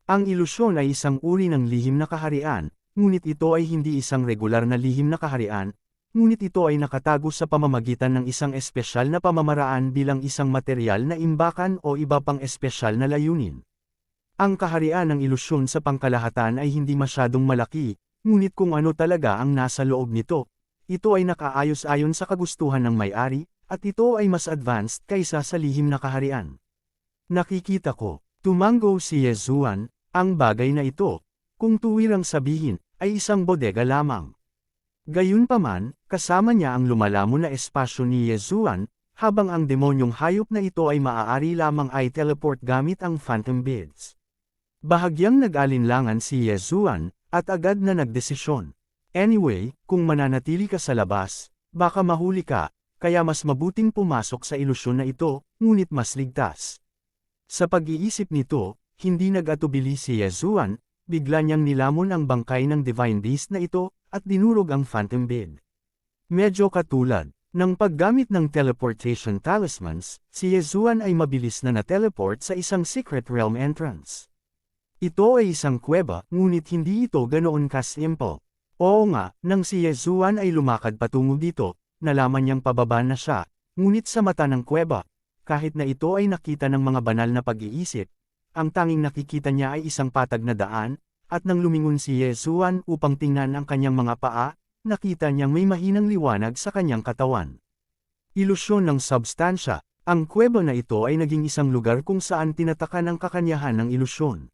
Ang ilusyon ay isang uri ng lihim na kaharian, ngunit ito ay hindi isang regular na lihim na kaharian, ngunit ito ay nakatago sa pamamagitan ng isang espesyal na pamamaraan bilang isang materyal na imbakan o iba pang espesyal na layunin. Ang kaharian ng ilusyon sa pangkalahatan ay hindi masyadong malaki, ngunit kung ano talaga ang nasa loob nito, ito ay nakaayos-ayon sa kagustuhan ng may-ari, at ito ay mas advanced kaysa sa lihim na kaharian. Nakikita ko, tumango si Yezuan, ang bagay na ito, kung tuwirang sabihin, ay isang bodega lamang. Gayunpaman, kasama niya ang lumalamon na espasyo ni Yezuan, habang ang demonyong hayop na ito ay maaari lamang ay teleport gamit ang Phantom Beads. Bahagyang nag-alinlangan si Yezuan, at agad na nagdesisyon. Anyway, kung mananatili ka sa labas, baka mahuli ka, kaya mas mabuting pumasok sa ilusyon na ito, ngunit mas ligtas. Sa pag-iisip nito, hindi nag-atubili si Yezuan, bigla niyang nilamon ang bangkay ng Divine Beast na ito, at dinurog ang Phantom Bead. Medyo katulad ng paggamit ng teleportation talismans, si Yezuan ay mabilis na na-teleport sa isang secret realm entrance. Ito ay isang kuweba, ngunit hindi ito ganoon ka-simple. Oo nga, nang si Yezuan ay lumakad patungo dito, nalaman niyang pababa na siya, ngunit sa mata ng kuweba, kahit na ito ay nakita ng mga banal na pag-iisip, ang tanging nakikita niya ay isang patag na daan, at nang lumingon si Yezuan upang tingnan ang kanyang mga paa, nakita niyang may mahinang liwanag sa kanyang katawan. Ilusyon ng substansya. Ang kuweba na ito ay naging isang lugar kung saan tinatakan ang kakanyahan ng ilusyon.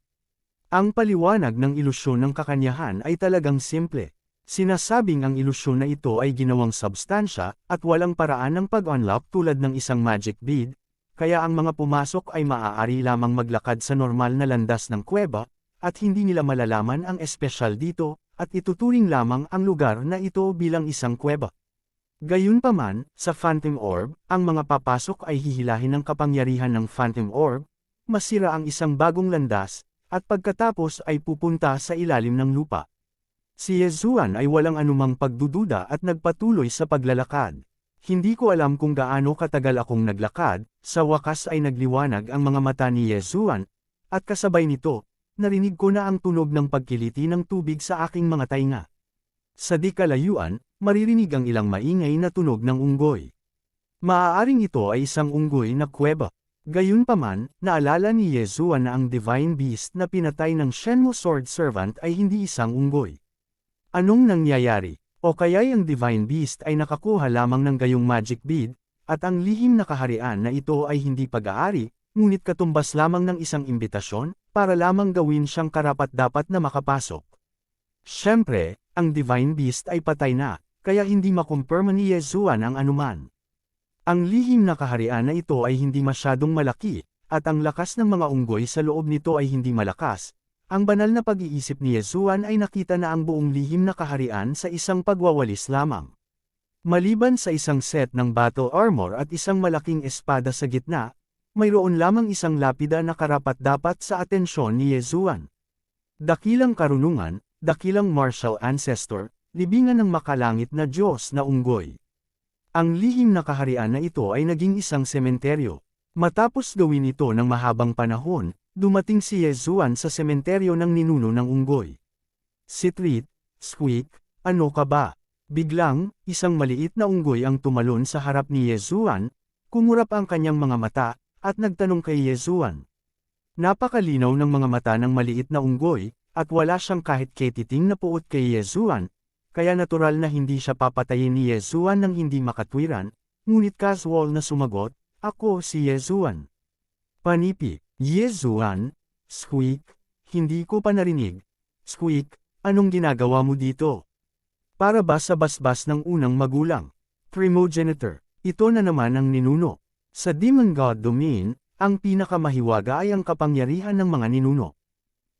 Ang paliwanag ng ilusyon ng kakanyahan ay talagang simple. Sinasabing ang ilusyon na ito ay ginawang substansya, at walang paraan ng pag-unlock tulad ng isang magic bead, kaya ang mga pumasok ay maaari lamang maglakad sa normal na landas ng kuweba, at hindi nila malalaman ang espesyal dito, at ituturing lamang ang lugar na ito bilang isang kuweba. Gayunpaman, sa Phantom Orb, ang mga papasok ay hihilahin ng kapangyarihan ng Phantom Orb, masira ang isang bagong landas, at pagkatapos ay pupunta sa ilalim ng lupa. Si Yezuan ay walang anumang pagdududa at nagpatuloy sa paglalakad. Hindi ko alam kung gaano katagal akong naglakad, sa wakas ay nagliwanag ang mga mata ni Yezuan, at kasabay nito, narinig ko na ang tunog ng pagkiliti ng tubig sa aking mga tainga. Sa di kalayuan, maririnig ang ilang maingay na tunog ng unggoy. Maaaring ito ay isang unggoy na kuweba. Gayunpaman, naalala ni Yezuan na ang Divine Beast na pinatay ng Shenmue Sword Servant ay hindi isang unggoy. Anong nangyayari? O kaya'y ang Divine Beast ay nakakuha lamang ng gayong magic bead, at ang lihim na kaharian na ito ay hindi pag-aari, ngunit katumbas lamang ng isang imbitasyon, para lamang gawin siyang karapat-dapat na makapasok. Siyempre, ang Divine Beast ay patay na, kaya hindi makumpirma ni Yezuan ang anuman. Ang lihim na kaharian na ito ay hindi masyadong malaki, at ang lakas ng mga unggoy sa loob nito ay hindi malakas, ang banal na pag-iisip ni Yesuan ay nakita na ang buong lihim na kaharian sa isang pagwawalis lamang. Maliban sa isang set ng battle armor at isang malaking espada sa gitna, mayroon lamang isang lapida na karapat-dapat sa atensyon ni Yesuan. Dakilang karunungan, dakilang martial ancestor, libingan ng makalangit na Diyos na unggoy. Ang lihim na kaharian na ito ay naging isang sementeryo. Matapos gawin ito ng mahabang panahon, dumating si Yesuan sa sementeryo ng ninuno ng unggoy. Sitrit, squeak, ano ka ba? Biglang, isang maliit na unggoy ang tumalon sa harap ni Yesuan, kumurap ang kanyang mga mata, at nagtanong kay Yesuan. Napakalinaw ng mga mata ng maliit na unggoy, at wala siyang kahit ketiting na puot kay Yesuan, kaya natural na hindi siya papatayin ni Yesuan nang hindi makatwiran, ngunit casual na sumagot, ako si Yesuan. Panipi, Yesuan, squeak, hindi ko pa narinig. Squeak, anong ginagawa mo dito? Para ba sa basbas ng unang magulang? Primogenitor, ito na naman ang ninuno. Sa Demon God Domain, ang pinakamahiwaga ay ang kapangyarihan ng mga ninuno.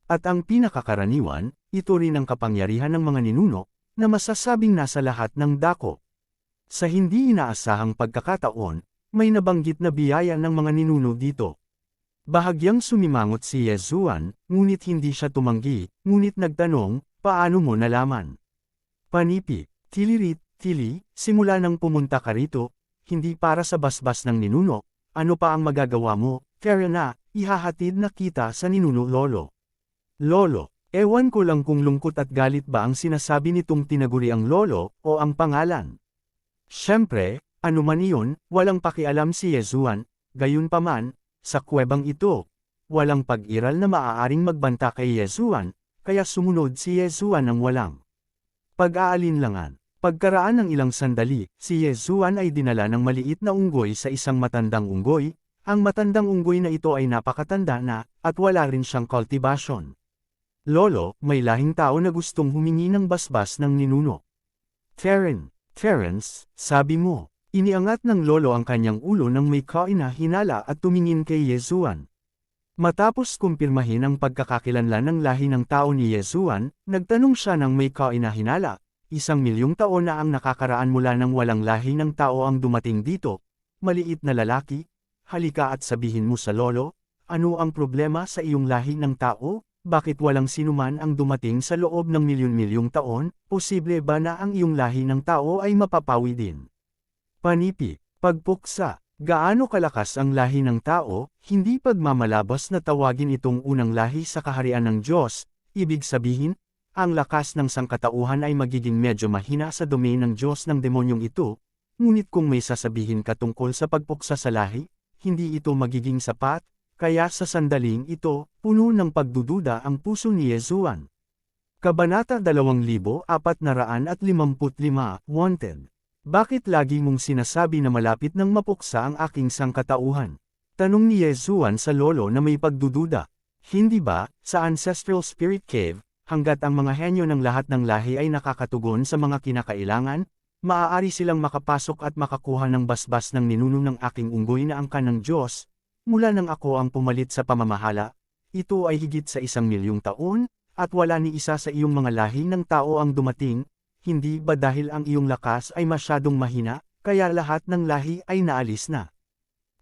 At ang pinakakaraniwan, ito rin ang kapangyarihan ng mga ninuno, na masasabing nasa lahat ng dako. Sa hindi inaasahang pagkakataon, may nabanggit na biyaya ng mga ninuno dito. Bahagyang sumimangot si Yesuan, ngunit hindi siya tumanggi, ngunit nagtanong, paano mo nalaman? Panipi, tilirit, tili, simula nang pumunta ka rito, hindi para sa basbas ng ninuno, ano pa ang magagawa mo, kaya na, ihahatid na kita sa ninuno lolo. Lolo, ewan ko lang kung lungkot at galit ba ang sinasabi nitong tinaguri ang lolo, o ang pangalan. Siyempre, ano man iyon, walang pakialam si Yesuan, gayunpaman, sa kuwebang ito, walang pag-iral na maaaring magbanta kay Yesuan, kaya sumunod si Yesuan ng walang pag-aalinlangan. Pagkaraan ng ilang sandali, si Yesuan ay dinala ng maliit na unggoy sa isang matandang unggoy, ang matandang unggoy na ito ay napakatanda na, at wala rin siyang kultibasyon. Lolo, may lahing tao na gustong humingi ng basbas ng ninuno. Terence, sabi mo. Iniangat ng lolo ang kanyang ulo nang may kainahinala at tumingin kay Yesuan. Matapos kumpirmahin ang pagkakakilanlan ng lahi ng tao ni Yesuan, nagtanong siya ng may kainahinala, 1,000,000 taon na ang nakakaraan mula nang walang lahi ng tao ang dumating dito, maliit na lalaki, halika at sabihin mo sa lolo, ano ang problema sa iyong lahi ng tao? Bakit walang sinuman ang dumating sa loob ng milyon-milyong taon? Posible ba na ang iyong lahi ng tao ay mapapawi din? Panipi, pagpuksa, gaano kalakas ang lahi ng tao, hindi pagmamalabas na tawagin itong unang lahi sa kaharian ng Diyos, ibig sabihin, ang lakas ng sangkatauhan ay magiging medyo mahina sa domain ng Diyos ng demonyong ito, ngunit kung may sasabihin ka tungkol sa pagpuksa sa lahi, hindi ito magiging sapat, kaya sa sandaling ito, puno ng pagdududa ang puso ni Yesuan. Kabanata 2455, Wanted. Bakit lagi mong sinasabi na malapit nang mapuksa ang aking sangkatauhan? Tanong ni Yesuan sa lolo na may pagdududa. Hindi ba, sa Ancestral Spirit Cave, hanggat ang mga henyo ng lahat ng lahi ay nakakatugon sa mga kinakailangan, maaari silang makapasok at makakuha ng basbas ng ninuno ng aking unggoy na angkan ng Diyos, mula nang ako ang pumalit sa pamamahala, ito ay higit sa 1,000,000 taon, at wala ni isa sa iyong mga lahi ng tao ang dumating, hindi ba dahil ang iyong lakas ay masyadong mahina, kaya lahat ng lahi ay naalis na?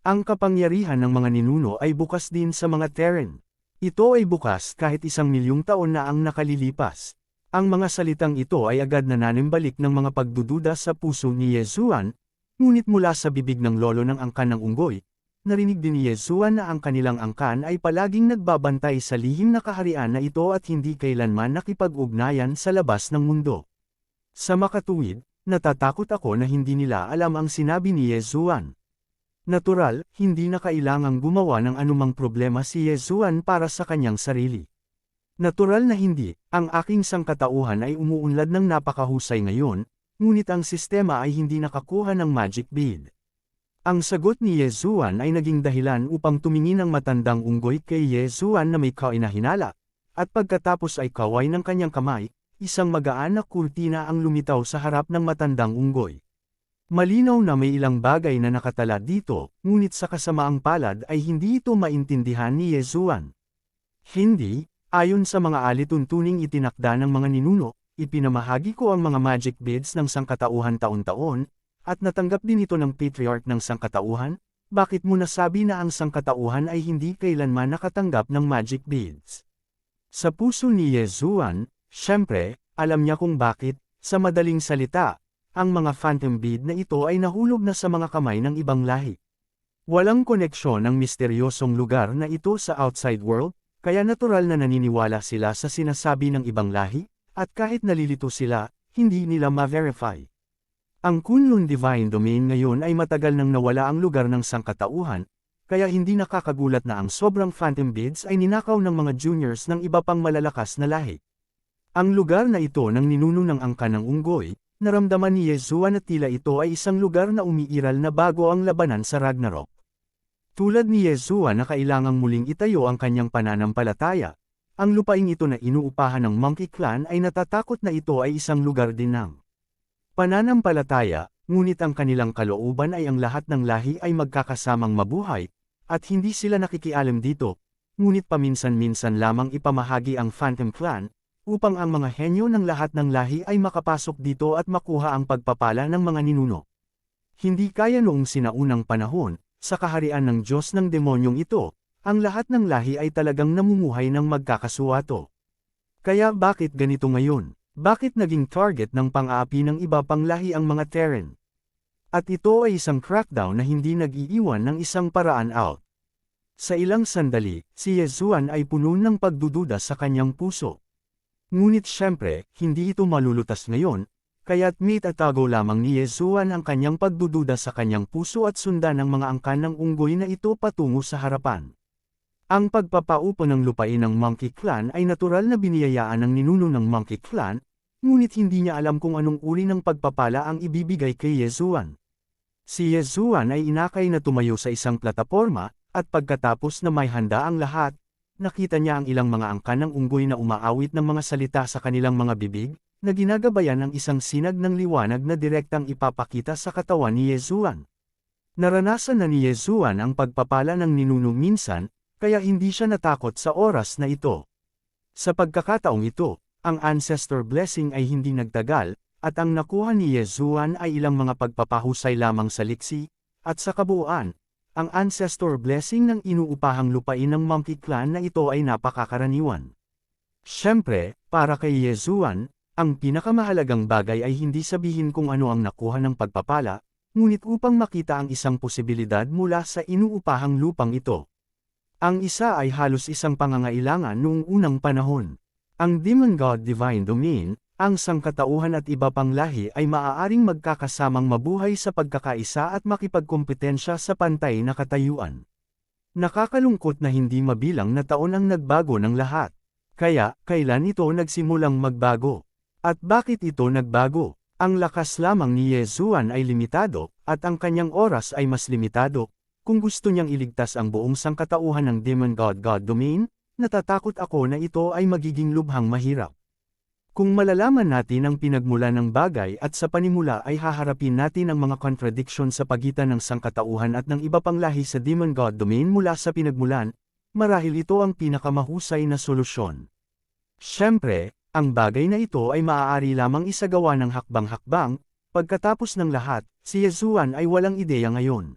Ang kapangyarihan ng mga ninuno ay bukas din sa mga Terran. Ito ay bukas kahit 1,000,000 taon na ang nakalilipas. Ang mga salitang ito ay agad nananimbalik ng mga pagdududa sa puso ni Yesuan, ngunit mula sa bibig ng lolo ng angkan ng unggoy, narinig din ni Yesuan na ang kanilang angkan ay palaging nagbabantay sa lihim na kaharian na ito at hindi kailanman nakipag-ugnayan sa labas ng mundo. Sa makatuwid, natatakot ako na hindi nila alam ang sinabi ni Yesuan. Natural, hindi na kailangang gumawa ng anumang problema si Yesuan para sa kanyang sarili. Natural na hindi, ang aking sangkatauhan ay umuunlad ng napakahusay ngayon, ngunit ang sistema ay hindi nakakuha ng magic bead. Ang sagot ni Yesuan ay naging dahilan upang tumingin ang matandang unggoy kay Yesuan na may kainahinala, at pagkatapos ay kaway ng kanyang kamay, isang magaan na kurtina ang lumitaw sa harap ng matandang unggoy. Malinaw na may ilang bagay na nakatala dito, ngunit sa kasamaang palad ay hindi ito maintindihan ni Yesuan. Hindi, ayon sa mga alituntuning itinakda ng mga ninuno, ipinamahagi ko ang mga magic beads ng sangkatauhan taon-taon, at natanggap din ito ng patriarch ng sangkatauhan. Bakit mo nasabi na ang sangkatauhan ay hindi kailanman nakatanggap ng magic beads? Sa puso ni Yesuan, syempre, alam niya kung bakit, sa madaling salita, ang mga phantom bead na ito ay nahulog na sa mga kamay ng ibang lahi. Walang koneksyon ang misteryosong lugar na ito sa outside world, kaya natural na naniniwala sila sa sinasabi ng ibang lahi, at kahit nalilito sila, hindi nila ma-verify. Ang Kunlun Divine Domain ngayon ay matagal nang nawala ang lugar ng sangkatauhan, kaya hindi nakakagulat na ang sobrang phantom beads ay ninakaw ng mga juniors ng iba pang malalakas na lahi. Ang lugar na ito ng ninuno ng angka ng unggoy, naramdaman ni Yesuan na tila ito ay isang lugar na umiiral na bago ang labanan sa Ragnarok. Tulad ni Yesuan na kailangang muling itayo ang kanyang pananampalataya, ang lupaing ito na inuupahan ng Monkey Clan ay natatakot na ito ay isang lugar din ng pananampalataya, ngunit ang kanilang kalooban ay ang lahat ng lahi ay magkakasamang mabuhay, at hindi sila nakikialam dito, ngunit paminsan-minsan lamang ipamahagi ang Phantom Clan, upang ang mga henyo ng lahat ng lahi ay makapasok dito at makuha ang pagpapala ng mga ninuno. Hindi kaya noong sinaunang panahon, sa kaharian ng Diyos ng demonyong ito, ang lahat ng lahi ay talagang namumuhay ng magkakasuwato. Kaya bakit ganito ngayon? Bakit naging target ng pang-aapi ng iba pang lahi ang mga Terran? At ito ay isang crackdown na hindi nag-iiwan ng isang paraan out. Sa ilang sandali, si Yesuan ay puno ng pagdududa sa kanyang puso. Ngunit syempre, hindi ito malulutas ngayon, kaya't may tatago lamang ni Yesuan ang kanyang pagdududa sa kanyang puso at sundan ng mga angkan ng unggoy na ito patungo sa harapan. Ang pagpapaupo ng lupain ng Monkey Clan ay natural na biniyayaan ng ninuno ng Monkey Clan, ngunit hindi niya alam kung anong uri ng pagpapala ang ibibigay kay Yesuan. Si Yesuan ay inakay na tumayo sa isang plataporma, at pagkatapos na may handa ang lahat, nakita niya ang ilang mga angkan ng unggoy na umaawit ng mga salita sa kanilang mga bibig, na ginagabayan ng isang sinag ng liwanag na direktang ipapakita sa katawan ni Yesuan. Naranasan na ni Yesuan ang pagpapala ng ninuno minsan, kaya hindi siya natakot sa oras na ito. Sa pagkakataong ito, ang ancestor blessing ay hindi nagtagal, at ang nakuha ni Yesuan ay ilang mga pagpapahusay lamang sa liksi, at sa kabuuan, ang ancestor blessing ng inuupahang lupain ng Monkey Clan na ito ay napakakaraniwan. Siyempre, para kay Yesuan, ang pinakamahalagang bagay ay hindi sabihin kung ano ang nakuha ng pagpapala, ngunit upang makita ang isang posibilidad mula sa inuupahang lupang ito. Ang isa ay halos isang pangangailangan noong unang panahon. Ang Demon God Divine Domain, ang sangkatauhan at iba pang lahi ay maaaring magkakasamang mabuhay sa pagkakaisa at makipagkompetensya sa pantay na katayuan. Nakakalungkot na hindi mabilang na taon ang nagbago ng lahat. Kaya, kailan ito nagsimulang magbago? At bakit ito nagbago? Ang lakas lamang ni Yesuan ay limitado, at ang kanyang oras ay mas limitado. Kung gusto niyang iligtas ang buong sangkatauhan ng Demon God Domain, natatakot ako na ito ay magiging lubhang mahirap. Kung malalaman natin ang pinagmulan ng bagay at sa panimula ay haharapin natin ang mga contradiction sa pagitan ng sangkatauhan at ng iba pang lahi sa Demon God Domain mula sa pinagmulan, marahil ito ang pinakamahusay na solusyon. Siyempre, ang bagay na ito ay maaari lamang isagawa ng hakbang-hakbang, pagkatapos ng lahat, si Yesuan ay walang ideya ngayon.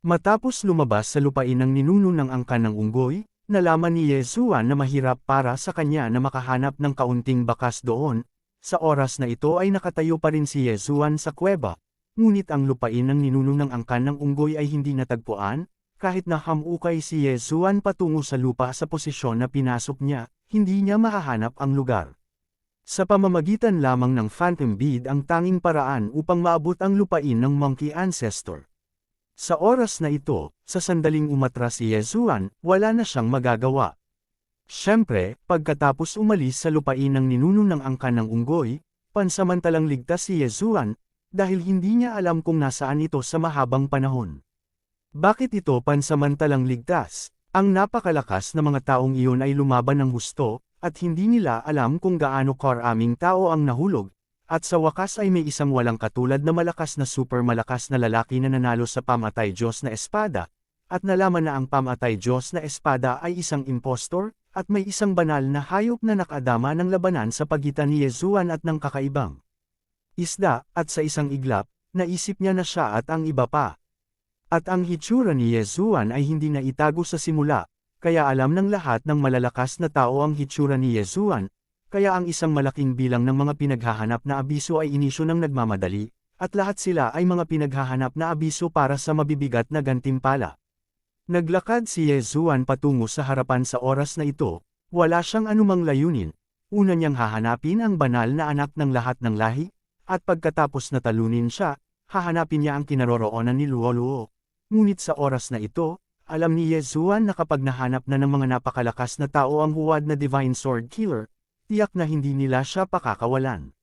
Matapos lumabas sa lupain ng ninuno ng angkan ng unggoy, nalaman ni Yesuan na mahirap para sa kanya na makahanap ng kaunting bakas doon. Sa oras na ito ay nakatayo pa rin si Yesuan sa kuweba, ngunit ang lupain ng ninuno ng angkan ng unggoy ay hindi natagpuan, kahit na hamukay si Yesuan patungo sa lupa sa posisyon na pinasok niya, hindi niya mahahanap ang lugar. Sa pamamagitan lamang ng Phantom Bead ang tanging paraan upang maabot ang lupain ng Monkey Ancestor. Sa oras na ito, sa sandaling umatras si Yesuan, wala na siyang magagawa. Siyempre, pagkatapos umalis sa lupain ng ninuno ng angkan ng unggoy, pansamantalang ligtas si Yesuan, dahil hindi niya alam kung nasaan ito sa mahabang panahon. Bakit ito pansamantalang ligtas? Ang napakalakas na mga taong iyon ay lumaban ng husto, at hindi nila alam kung gaano karaming tao ang nahulog, At sa wakas ay may isang walang katulad na malakas na super malakas na lalaki na nanalo sa pamatay Diyos na espada, at nalaman na ang pamatay Diyos na espada ay isang impostor, at may isang banal na hayop na nakadama ng labanan sa pagitan ni Yesuan at ng kakaibang isda, at sa isang iglap, naisip niya na siya at ang iba pa. At ang hitsura ni Yesuan ay hindi na itago sa simula, kaya alam ng lahat ng malalakas na tao ang hitsura ni Yesuan, kaya ang isang malaking bilang ng mga pinaghahanap na abiso ay inisyo ng nagmamadali, at lahat sila ay mga pinaghahanap na abiso para sa mabibigat na gantimpala. Naglakad si Yesuan patungo sa harapan sa oras na ito, wala siyang anumang layunin, una niyang hahanapin ang banal na anak ng lahat ng lahi, at pagkatapos na talunin siya, hahanapin niya ang kinaroroonan ni Luoluo. Ngunit sa oras na ito, alam ni Yesuan na kapag nahanap na ng mga napakalakas na tao ang huwad na Divine Sword Killer, tiyak na hindi nila siya pakakawalan.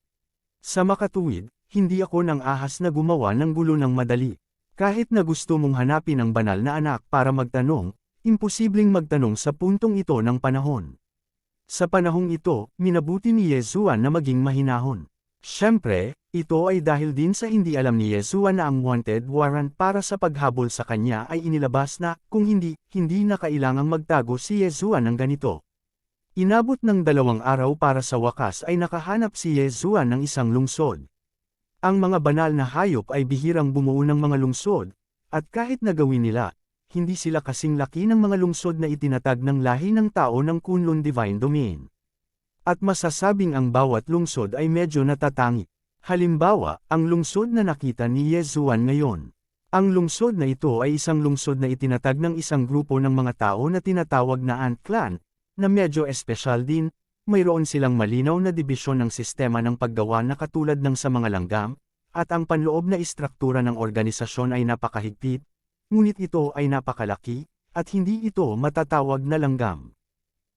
Sa makatuwid, hindi ako nang ahas na gumawa ng gulo ng madali. Kahit na gusto mong hanapin ang banal na anak para magtanong, imposibleng magtanong sa puntong ito ng panahon. Sa panahong ito, minabuti ni Yesuan na maging mahinahon. Siyempre, ito ay dahil din sa hindi alam ni Yesuan na ang wanted warrant para sa paghabol sa kanya ay inilabas na, kung hindi na kailangang magtago si Yesuan ng ganito. Inabot ng 2 araw para sa wakas ay nakahanap si Yesuan ng isang lungsod. Ang mga banal na hayop ay bihirang bumuo ng mga lungsod, at kahit nagawin nila, hindi sila kasing laki ng mga lungsod na itinatag ng lahi ng tao ng Kunlun Divine Domain. At masasabing ang bawat lungsod ay medyo natatangi. Halimbawa, ang lungsod na nakita ni Yesuan ngayon. Ang lungsod na ito ay isang lungsod na itinatag ng isang grupo ng mga tao na tinatawag na Ant Clan, na medyo espesyal din, mayroon silang malinaw na dibisyon ng sistema ng paggawa na katulad ng sa mga langgam, at ang panloob na istruktura ng organisasyon ay napakahigpit, ngunit ito ay napakalaki, at hindi ito matatawag na langgam.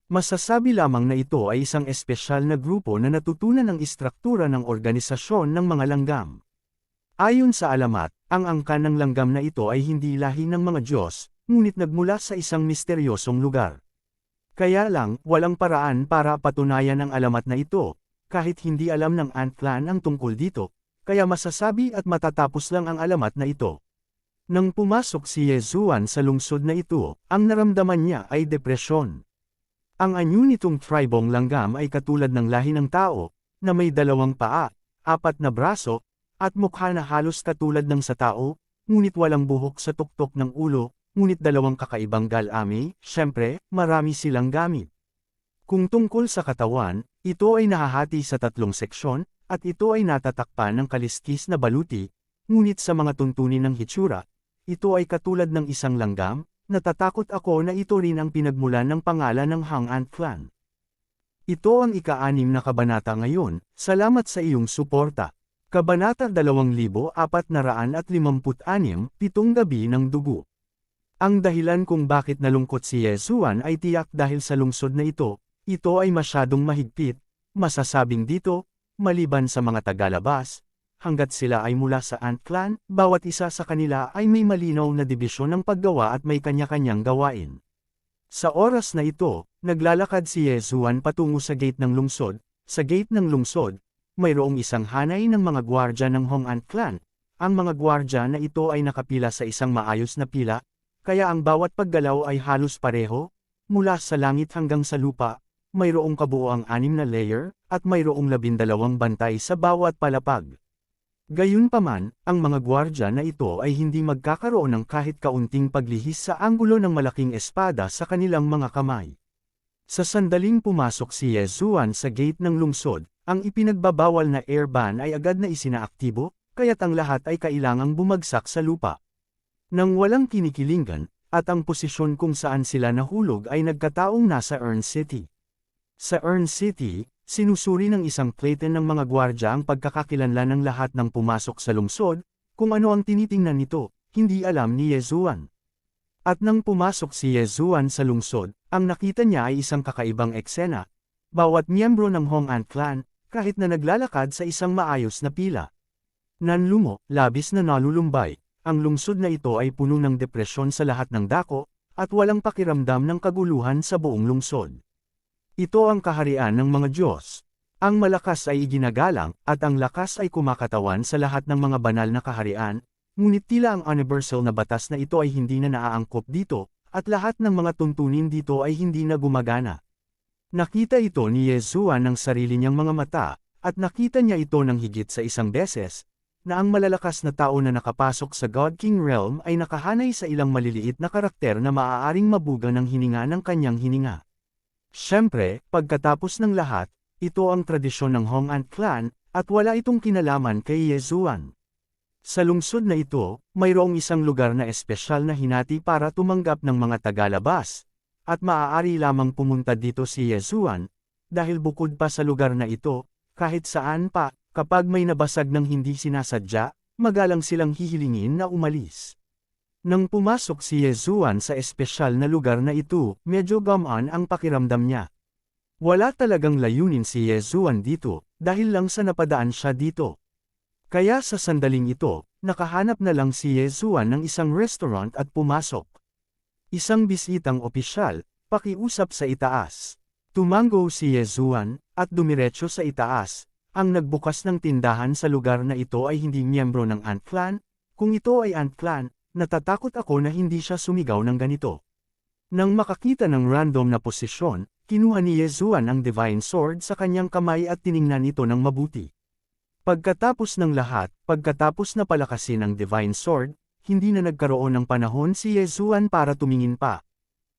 Masasabi lamang na ito ay isang espesyal na grupo na natutunan ng istruktura ng organisasyon ng mga langgam. Ayon sa alamat, ang angkan ng langgam na ito ay hindi lahi ng mga Diyos, ngunit nagmula sa isang misteryosong lugar. Kaya lang, walang paraan para patunayan ang alamat na ito, kahit hindi alam ng Ant Clan ang tungkol dito, kaya masasabi at matatapos lang ang alamat na ito. Nang pumasok si Yesuan sa lungsod na ito, ang naramdaman niya ay depresyon. Ang anyo nitong tribong langgam ay katulad ng lahi ng tao, na may 2 paa, 4 na braso, at mukha na halos katulad ng sa tao, ngunit walang buhok sa tuktok ng ulo, ngunit 2 kakaibang galami, syempre, marami silang gamit. Kung tungkol sa katawan, ito ay nahahati sa 3 seksyon, at ito ay natatakpan ng kaliskis na baluti, ngunit sa mga tuntunin ng hitsura, ito ay katulad ng isang langgam. Natatakot ako na ito rin ang pinagmulan ng pangalan ng Hang Ant Clan. Ito ang ika-6 na kabanata ngayon, salamat sa iyong suporta. Kabanata 2456, 7 gabi ng dugo. Ang dahilan kung bakit nalungkot si Yesuan ay tiyak dahil sa lungsod na ito ay masyadong mahigpit, masasabing dito, maliban sa mga tagalabas, hanggat sila ay mula sa Ant Clan, bawat isa sa kanila ay may malinaw na dibisyon ng paggawa at may kanya-kanyang gawain. Sa oras na ito, naglalakad si Yesuan patungo sa gate ng lungsod. Sa gate ng lungsod, mayroong isang hanay ng mga gwardya ng Hong Ant Clan. Ang mga gwardya na ito ay nakapila sa isang maayos na pila, kaya ang bawat paggalaw ay halos pareho, mula sa langit hanggang sa lupa, mayroong kabuoang 6 na layer, at mayroong 12 bantay sa bawat palapag. Gayunpaman, ang mga gwardya na ito ay hindi magkakaroon ng kahit kaunting paglihis sa anggulo ng malaking espada sa kanilang mga kamay. Sa sandaling pumasok si Yesuan sa gate ng lungsod, ang ipinagbabawal na air ban ay agad na isinaaktibo, kaya't ang lahat ay kailangang bumagsak sa lupa. Nang walang kinikilingan, at ang posisyon kung saan sila nahulog ay nagkataong nasa Ern City. Sa Ern City, sinusuri ng isang platoon ng mga gwardya ang pagkakakilanlan ng lahat ng pumasok sa lungsod, kung ano ang tinitingnan nito, hindi alam ni Yesuan. At nang pumasok si Yesuan sa lungsod, ang nakita niya ay isang kakaibang eksena. Bawat miyembro ng Hong Ant Clan, kahit na naglalakad sa isang maayos na pila. Nanlumo, labis na nalulumbay, ang lungsod na ito ay puno ng depresyon sa lahat ng dako, at walang pakiramdam ng kaguluhan sa buong lungsod. Ito ang kaharian ng mga Diyos. Ang malakas ay iginagalang, at ang lakas ay kumakatawan sa lahat ng mga banal na kaharian, ngunit tila ang universal na batas na ito ay hindi na naaangkop dito, at lahat ng mga tuntunin dito ay hindi na gumagana. Nakita ito ni Yeshua ng sarili niyang mga mata, at nakita niya ito ng higit sa isang beses, na ang malalakas na tao na nakapasok sa God King realm ay nakahanay sa ilang maliliit na karakter na maaaring mabuga ng hininga ng kanyang hininga. Siyempre, pagkatapos ng lahat, ito ang tradisyon ng Hong-An clan, at wala itong kinalaman kay Yeshuan. Sa lungsod na ito, mayroong isang lugar na espesyal na hinati para tumanggap ng mga tagalabas, at maaari lamang pumunta dito si Yeshuan, dahil bukod pa sa lugar na ito, kahit saan pa, kapag may nabasag ng hindi sinasadya, magalang silang hihilingin na umalis. Nang pumasok si Yeshuan sa espesyal na lugar na ito, medyo gamaan ang pakiramdam niya. Wala talagang layunin si Yeshuan dito, dahil lang sa napadaan siya dito. Kaya sa sandaling ito, nakahanap na lang si Yeshuan ng isang restaurant at pumasok. Isang bisitang opisyal, pakiusap sa itaas. Tumango si Yeshuan, at dumiretso sa itaas. Ang nagbukas ng tindahan sa lugar na ito ay hindi miyembro ng Ant Clan. Kung ito ay Ant Clan, natatakot ako na hindi siya sumigaw ng ganito. Nang makakita ng random na posisyon, kinuha ni Yeshuan ang Divine Sword sa kanyang kamay at tiningnan ito ng mabuti. Pagkatapos ng lahat, pagkatapos na palakasin ang Divine Sword, hindi na nagkaroon ng panahon si Yeshuan para tumingin pa.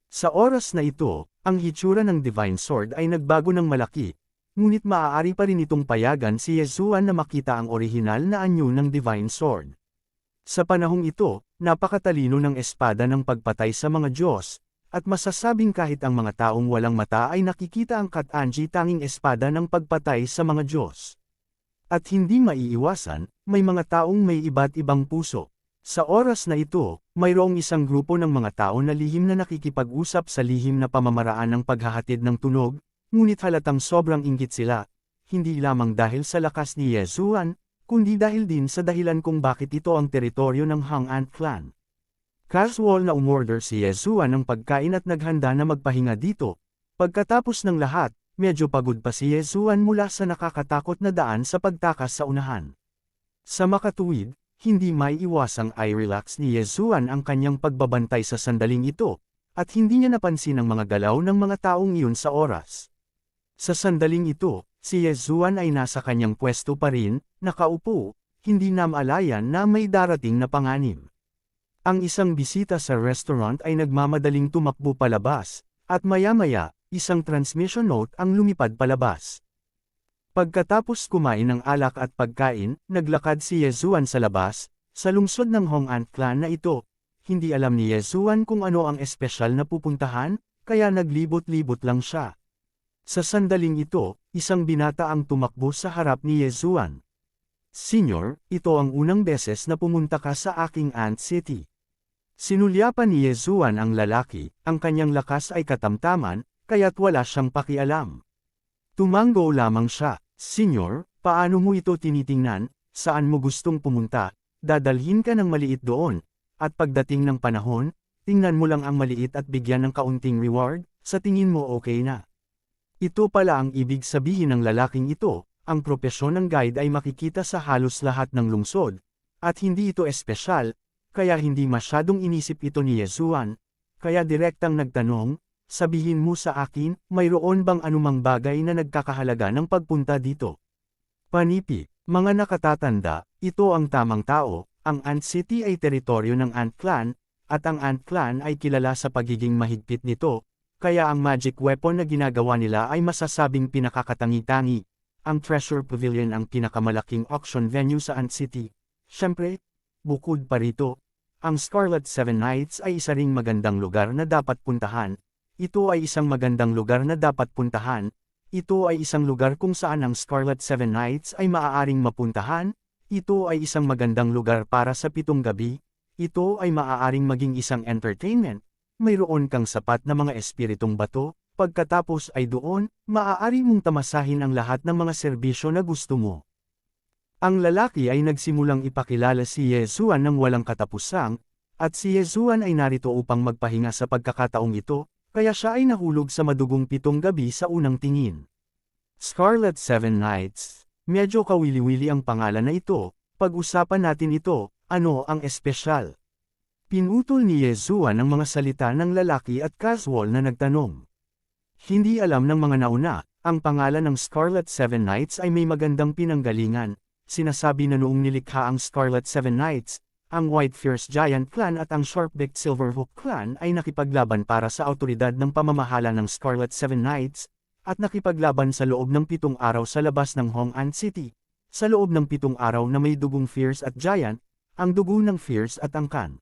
Sa oras na ito, ang hitsura ng Divine Sword ay nagbago ng malaki, ngunit maaari pa rin itong payagan si Yeshuan na makita ang orihinal na anyo ng Divine Sword. Sa panahong ito, napakatalino ng espada ng pagpatay sa mga Diyos, at masasabing kahit ang mga taong walang mata ay nakikita ang Katanji tanging espada ng pagpatay sa mga Diyos. At hindi maiiwasan, may mga taong may iba't ibang puso. Sa oras na ito, mayroong isang grupo ng mga tao na lihim na nakikipag-usap sa lihim na pamamaraan ng paghahatid ng tunog, ngunit halatang sobrang inggit sila, hindi lamang dahil sa lakas ni Yeshuan, kundi dahil din sa dahilan kung bakit ito ang teritoryo ng Hong-An clan. Casual na umorder si Yeshuan ng pagkain at naghanda na magpahinga dito. Pagkatapos ng lahat, medyo pagod pa si Yeshuan mula sa nakakatakot na daan sa pagtakas sa unahan. Sa makatuwid, hindi may iwasang i-relax ni Yeshuan ang kanyang pagbabantay sa sandaling ito, at hindi niya napansin ang mga galaw ng mga taong iyon sa oras. Sa sandaling ito, si Yeshuan ay nasa kanyang pwesto pa rin, nakaupo, hindi namalayan na may darating na panganib. Ang isang bisita sa restaurant ay nagmamadaling tumakbo palabas, at maya-maya, isang transmission note ang lumipad palabas. Pagkatapos kumain ng alak at pagkain, naglakad si Yeshuan sa labas, sa lungsod ng Hong-An clan na ito. Hindi alam ni Yeshuan kung ano ang espesyal na pupuntahan, kaya naglibot-libot lang siya. Sa sandaling ito, isang binata ang tumakbo sa harap ni Yeshuan. Senyor, ito ang unang beses na pumunta ka sa aking Ant City. Sinulyapan ni Yeshuan ang lalaki, ang kanyang lakas ay katamtaman, kaya't wala siyang pakialam. Tumango lamang siya, Senyor, paano mo ito tinitingnan, saan mo gustong pumunta, dadalhin ka ng maliit doon, at pagdating ng panahon, tingnan mo lang ang maliit at bigyan ng kaunting reward, sa tingin mo okay na. Ito pala ang ibig sabihin ng lalaking ito, ang propesyon ng guide ay makikita sa halos lahat ng lungsod, at hindi ito espesyal, kaya hindi masyadong inisip ito ni Yeshuan, kaya direktang nagtanong, sabihin mo sa akin, mayroon bang anumang bagay na nagkakahalaga ng pagpunta dito? Panipi, mga nakatatanda, ito ang tamang tao, ang Ant City ay teritoryo ng Ant Clan, at ang Ant Clan ay kilala sa pagiging mahigpit nito, kaya ang magic weapon na ginagawa nila ay masasabing pinakakatangi-tangi. Ang Treasure Pavilion ang pinakamalaking auction venue sa Ant City. Siyempre, bukod pa rito, ang Scarlet Seven Nights ay isa ring magandang lugar na dapat puntahan. Ito ay isang magandang lugar na dapat puntahan. Ito ay isang lugar kung saan ang Scarlet Seven Nights ay maaaring mapuntahan. Ito ay isang magandang lugar para sa 7 gabi. Ito ay maaaring maging isang entertainment. Mayroon kang sapat na mga espiritong bato. Pagkatapos ay doon, maaari mong tamasahin ang lahat ng mga serbisyo na gusto mo. Ang lalaki ay nagsimulang ipakilala si Yeshuan ng walang katapusang, at si Yeshuan ay narito upang magpahinga sa pagkakataong ito, kaya siya ay nahulog sa madugong 7 gabi sa unang tingin. Scarlet Seven Knights. Medyo kawili-wili ang pangalan na ito, pag-usapan natin ito, ano ang espesyal? Pinutol ni Yezuan ang mga salita ng lalaki at casual na nagtanong. Hindi alam ng mga nauna, ang pangalan ng Scarlet Seven Knights ay may magandang pinanggalingan. Sinasabi na noong nilikha ang Scarlet Seven Knights, ang White Fierce Giant Clan at ang Sharp-Beaked Silverhawk Clan ay nakipaglaban para sa autoridad ng pamamahala ng Scarlet Seven Knights, at nakipaglaban sa loob ng 7 araw sa labas ng Hong'an City. Sa loob ng 7 araw na may dugong Fierce at Giant, ang dugo ng Fierce at Angkan.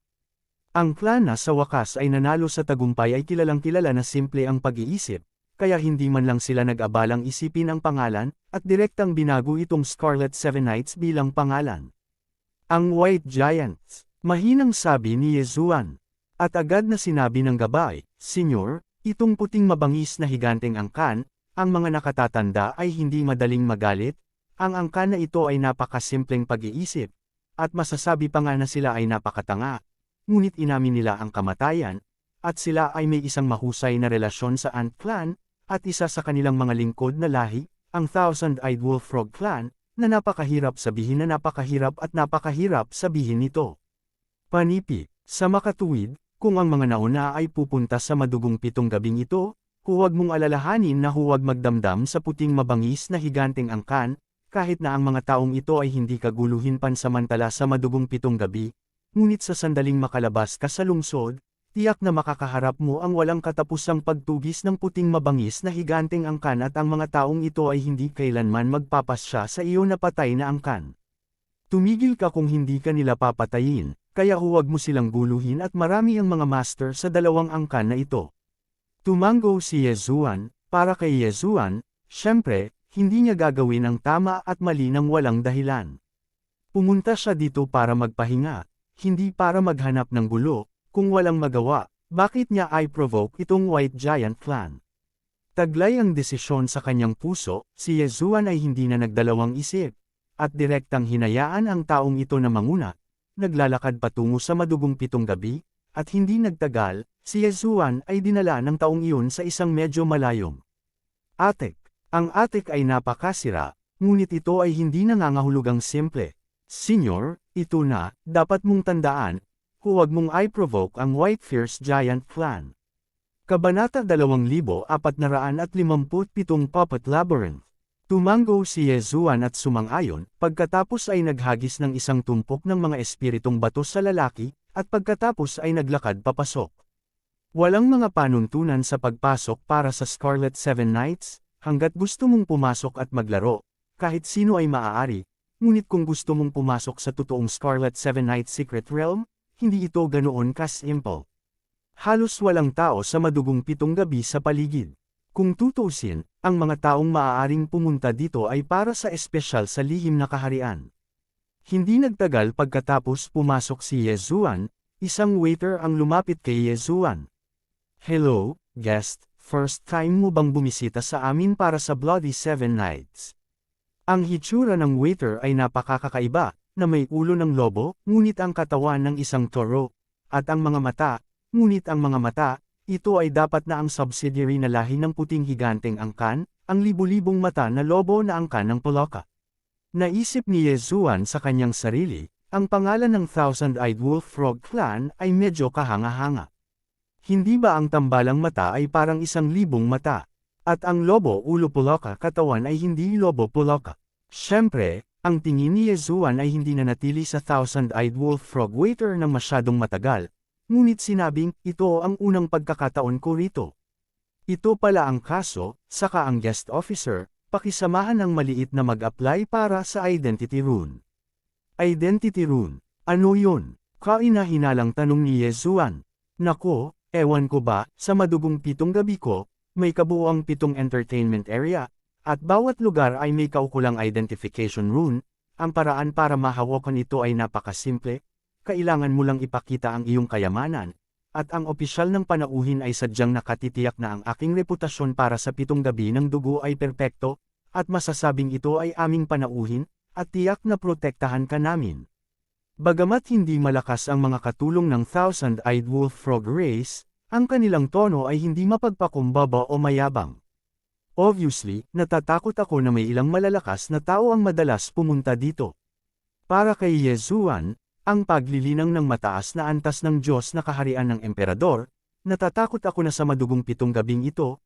Ang clan na sa wakas ay nanalo sa tagumpay ay kilalang-kilala na simple ang pag-iisip, kaya hindi man lang sila nag-abalang isipin ang pangalan, at direktang binago itong Scarlet Seven Knights bilang pangalan. Ang White Giants, mahinang sabi ni Yezuan. At agad na sinabi ng gabay, Senyor, itong puting mabangis na higanteng angkan, ang mga nakatatanda ay hindi madaling magalit, ang angkan na ito ay napakasimpleng pag-iisip, at masasabi pa nga na sila ay napakatanga, ngunit inamin nila ang kamatayan, at sila ay may isang mahusay na relasyon sa Ant Clan, at isa sa kanilang mga lingkod na lahi, ang Thousand-Eyed Wolf Frog Clan, na napakahirap sabihin nito. Panipi, sa makatuwid, kung ang mga nauna ay pupunta sa madugong 7 gabing ito, huwag mong alalahanin na huwag magdamdam sa puting mabangis na higanteng angkan, kahit na ang mga taong ito ay hindi kaguluhin pansamantala sa madugong 7 gabi, ngunit sa sandaling makalabas ka sa lungsod, tiyak na makakaharap mo ang walang katapusang pagtugis ng puting mabangis na higanteng angkan at ang mga taong ito ay hindi kailanman magpapasya sa iyo na patay na angkan. Tumigil ka kung hindi ka nila papatayin, kaya huwag mo silang guluhin at marami ang mga master sa 2 angkan na ito. Tumango si Yezuan, para kay Yezuan, syempre, hindi niya gagawin ang tama at mali ng walang dahilan. Pumunta siya dito para magpahinga, hindi para maghanap ng gulo, kung walang magawa, bakit niya ay provoke itong White Giant Clan? Taglay ang desisyon sa kanyang puso, si Yezuan ay hindi na nagdalawang isip, at direktang hinayaan ang taong ito na manguna, naglalakad patungo sa madugong 7 gabi, at hindi nagtagal, si Yezuan ay dinala ng taong iyon sa isang medyo malayong atik. Ang atik ay napakasira, ngunit ito ay hindi nangangahulugang simple. Senyor, ito na, dapat mong tandaan, huwag mong i-provoke ang White Fierce Giant Clan. Kabanata 2457 Puppet Labyrinth. Tumango si Yezuan at sumang-ayon, pagkatapos ay naghagis ng isang tumpok ng mga espiritong bato sa lalaki, at pagkatapos ay naglakad papasok. Walang mga panuntunan sa pagpasok para sa Scarlet Seven Knights, hanggat gusto mong pumasok at maglaro, kahit sino ay maaari, ngunit kung gusto mong pumasok sa totoong Scarlet Seven Knights Secret Realm, hindi ito ganoon ka-simple. Halos walang tao sa madugong 7 gabi sa paligid. Kung tutuusin, ang mga taong maaaring pumunta dito ay para sa espesyal sa lihim na kaharian. Hindi nagtagal pagkatapos pumasok si Yezuan, isang waiter ang lumapit kay Yezuan. Hello, guest, first time mo bang bumisita sa amin para sa Bloody Seven Nights? Ang hitsura ng waiter ay napakakaiba, na may ulo ng lobo, ngunit ang katawan ng isang toro, at ang mga mata, ito ay dapat na ang subsidiary na lahi ng puting higanteng angkan, ang libu-libong mata na lobo na angkan ng Poloka. Naisip ni Yezuan sa kanyang sarili, ang pangalan ng Thousand-Eyed Wolf Frog Clan ay medyo kahanga-hanga. Hindi ba ang tambalang mata ay parang 1,000 mata? At ang lobo ulo Poloka katawan ay hindi lobo Poloka. Siyempre, ang tingin ni Yezuan ay hindi nanatili sa Thousand-Eyed Wolf Frog waiter ng masyadong matagal, ngunit sinabing, ito ang unang pagkakataon ko rito. Ito pala ang kaso, saka ang guest officer, pakisamahan ng maliit na mag-apply para sa Identity Rune. Identity Rune, ano yun? Kaina-hinalang tanong ni Yezuan. Nako, ewan ko ba, sa madugong 7 gabi ko, may kabuuang 7 entertainment area, at bawat lugar ay may kaukulang identification rune. Ang paraan para mahawakan ito ay napakasimple, kailangan mo lang ipakita ang iyong kayamanan, at ang opisyal ng panauhin ay sadyang nakatitiyak na ang aking reputasyon para sa 7 gabi ng dugo ay perpekto, at masasabing ito ay aming panauhin, at tiyak na protektahan ka namin. Bagamat hindi malakas ang mga katulong ng Thousand-Eyed Wolf Frog Race, ang kanilang tono ay hindi mapagpakumbaba o mayabang. Obviously, natatakot ako na may ilang malalakas na tao ang madalas pumunta dito. Para kay Yezuan, ang paglilinang ng mataas na antas ng Diyos na kaharian ng emperador, natatakot ako na sa madugong 7 gabing ito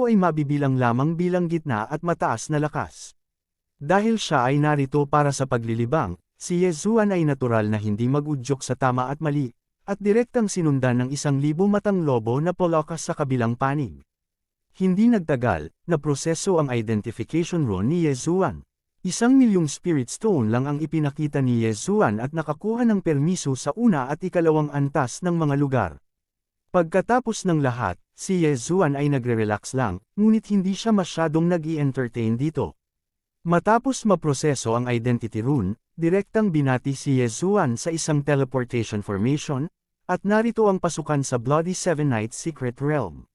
ay mabibilang lamang bilang gitna at mataas na lakas. Dahil siya ay narito para sa paglilibang, si Yezuan ay natural na hindi mag-udyok sa tama at mali, at direktang sinundan ng 1,000 matang lobo na polokas sa kabilang panig. Hindi nagtagal, na proseso ang identification rune ni Yezuan. 1,000,000 spirit stone lang ang ipinakita ni Yezuan at nakakuha ng permiso sa una at ikalawang antas ng mga lugar. Pagkatapos ng lahat, si Yezuan ay nagre-relax lang, ngunit hindi siya masyadong nag-i-entertain dito. Matapos maproseso ang identity rune, direktang binati si Yezuan sa isang teleportation formation, at narito ang pasukan sa Bloody Seven Knights Secret Realm.